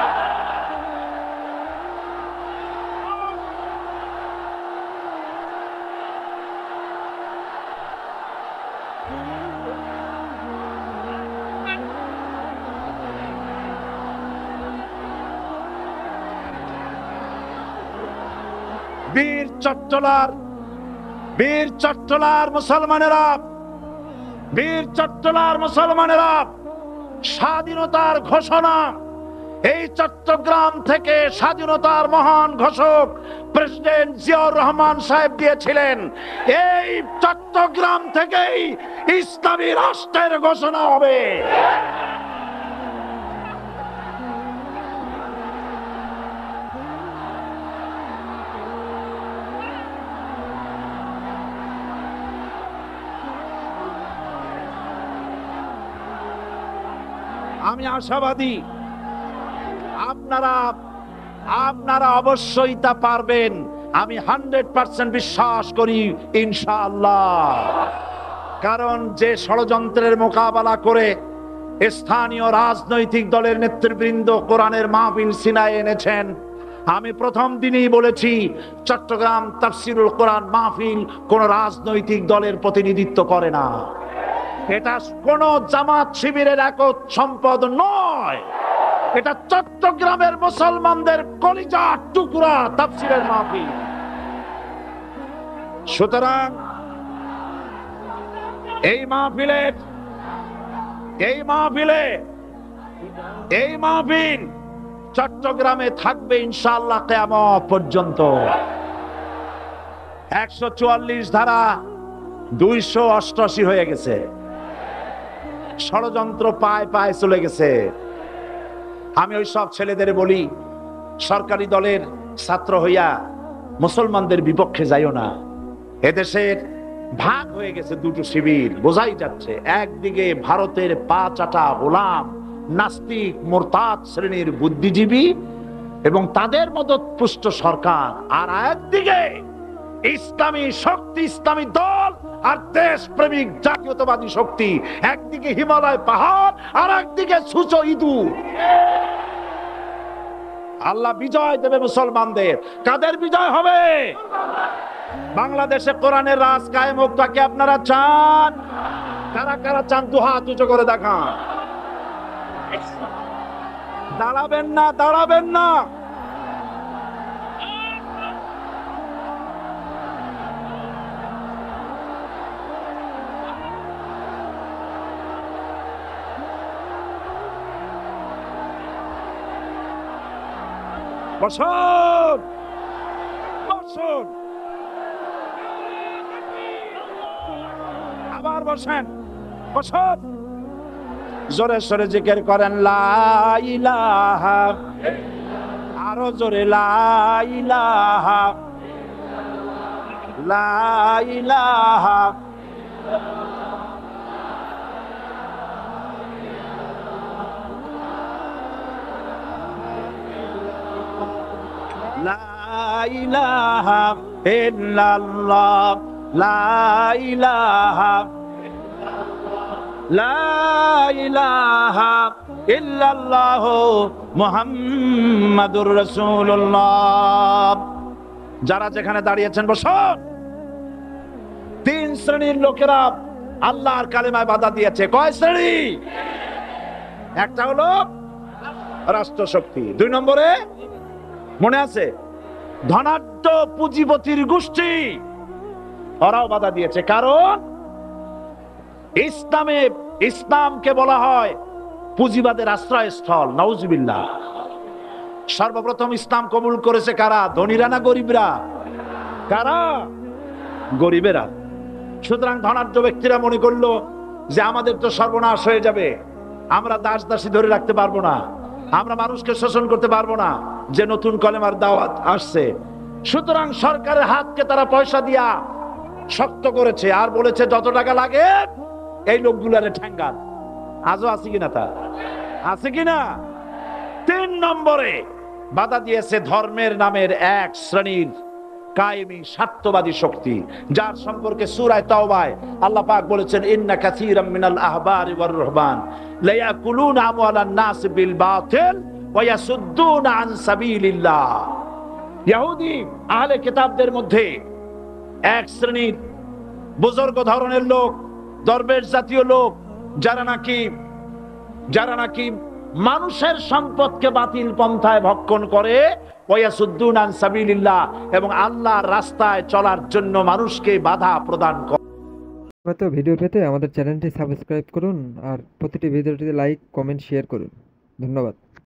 বীর চট্টলার বীর চট্টলার মুসলমানেরা, বীর চট্টলার মুসলমানেরা, স্বাধীনতার ঘোষণা এই চট্টগ্রাম থেকে স্বাধীনতার মহান ঘোষক প্রেসিডেন্ট জিয়াউর রহমান সাহেব দিয়েছিলেন। এই চট্টগ্রাম থেকেই ইসলামী রাষ্ট্রের ঘোষণা হবে। আমি আশাবাদী আপনারা অবশ্যই তা পারবেন। আমি 100% বিশ্বাস করি ইনশাআল্লাহ। কারণ যে ষড়যন্ত্রের মোকাবেলা করে স্থানীয় রাজনৈতিক দলের নেতৃবৃন্দ কোরআনের মাহফিল সিনায় এনেছেন, আমি প্রথম দিনেই বলেছি চট্টগ্রাম তাফসিরুল কোরআন মাহফিল কোন রাজনৈতিক দলের প্রতিনিধিত্ব করে না। এটা কোন জামাত শিবিরের একক সম্পদ নয়, এটা চট্টগ্রামের মুসলমানদের কলিজার টুকরা তাফসীরের মাহফিল। সুতরাং এই মাহফিল চট্টগ্রামে থাকবে ইনশাআল্লাহ কিয়ামত পর্যন্ত। 144 ধারা 288 হয়ে গেছে, ষড়যন্ত্র পায় পায় চলে গেছে। আমি ওই সব ছেলেদের বলি, সরকারি দলের ছাত্র হইয়া মুসলমানদের বিপক্ষে যাইও না। এদেশের ভাগ হয়ে গেছে দুটো শিবির, বোঝাই যাচ্ছে। একদিকে ভারতের পা চাটা গোলাম নাস্তিক মোরতাদ শ্রেণীর বুদ্ধিজীবী এবং তাদের মদতপুষ্ট সরকার, আর একদিকে ইসলামী শক্তি, ইসলামী দল আর দেশ প্রেমিক জাতীয়তাবাদী শক্তি। একদিকে হিমালয় পাহাড় আর একদিকে সূচো ইঁদুর। আল্লাহ বিজয় দেবে মুসলমানদের। কাদের বিজয় হবে? বাংলাদেশে কোরআনের রাজ কায়েম হোক, তাকে আপনারা চান? কারা কারা চান? দু হাত উঁচু করে দেখান। দাঁড়াবেন না, দাঁড়াবেন না। বসুন, বসুন, আবার বসেন, বসুন। জোরে সরে জিকির করেন লা ইলাহা, আরো জোরে লা ইলাহা, লা ইলাহা। লা ইলাহা ইল্লাল্লাহ, লা ইলাহা, লা ইলাহা ইল্লাল্লাহ মুহাম্মাদুর রাসূলুল্লাহ। যারা যেখানে দাঁড়িয়েছেন বসুন। 3 শ্রেণীর লোকেরা আল্লাহর কালেমায় বাধা দিয়েছে। কয় শ্রেণী? একটা হলো রাষ্ট্রশক্তি, 2 নম্বরে মনে আছে ধনাঢ্য পুঁজিপতির গোষ্ঠী, ওরাও বাধা দিয়েছে। কারণ ইসলামকে বলা হয় পুঁজিবাদের আশ্রয়স্থল। নাউজুবিল্লাহ। সর্বপ্রথম ইসলাম কবুল করেছে কারা? ধনীরা না গরিবরা? কারা? গরিবেরা। সুতরাং ধনাঢ্য ব্যক্তিরা মনে করলো যে আমাদের তো সর্বনাশ হয়ে যাবে, আমরা দাস দাসী ধরে রাখতে পারবো না, আমরা মানুষকে শোষণ করতে পারবো না, যে নতুন কলেমার দাওয়াত আসছে। সুতরাং সরকারের হাতকে তারা পয়সা দিয়া শক্ত করেছে আর বলেছে যত টাকা লাগে এই লোকগুলারে ঠ্যাঙ্গান। আজও আছে কিনা? তা আছে কিনা? 3 নম্বরে বাধা দিয়েছে ধর্মের নামের এক শ্রেণীর কায়েমি স্বার্থবাদী শক্তি, যার সম্পর্কে সূরা তাওবায় আল্লাহ পাক বলেছেন ইন্না কাসীরাম মিনাল আহবারি ওয়ার রুহবান লা ইয়াকুলুনা আমওয়ালান নাস বিল বাতিল ওয়া ইয়াসুদ্দুনা আন সাবিলিল্লাহ। ইহুদি আহলে কিতাবদের মধ্যে এক শ্রেণীর বুজুর্গ ধরনের লোক, দরবেশ জাতীয় লোক, যারা নাকি মানুষের সম্পদকে বাতিল পন্থায় ভক্ষণ করে, ওয়াসুদ্দুন আন সাবিলিল্লাহ, এবং আল্লাহর রাস্তায় চলার জন্য মানুষকে বাধা প্রদান করে। তো ভিডিও পেতে আমাদের চ্যানেলটি সাবস্ক্রাইব করুন আর প্রতিটি ভিডিওটিতে লাইক কমেন্ট শেয়ার করুন। ধন্যবাদ।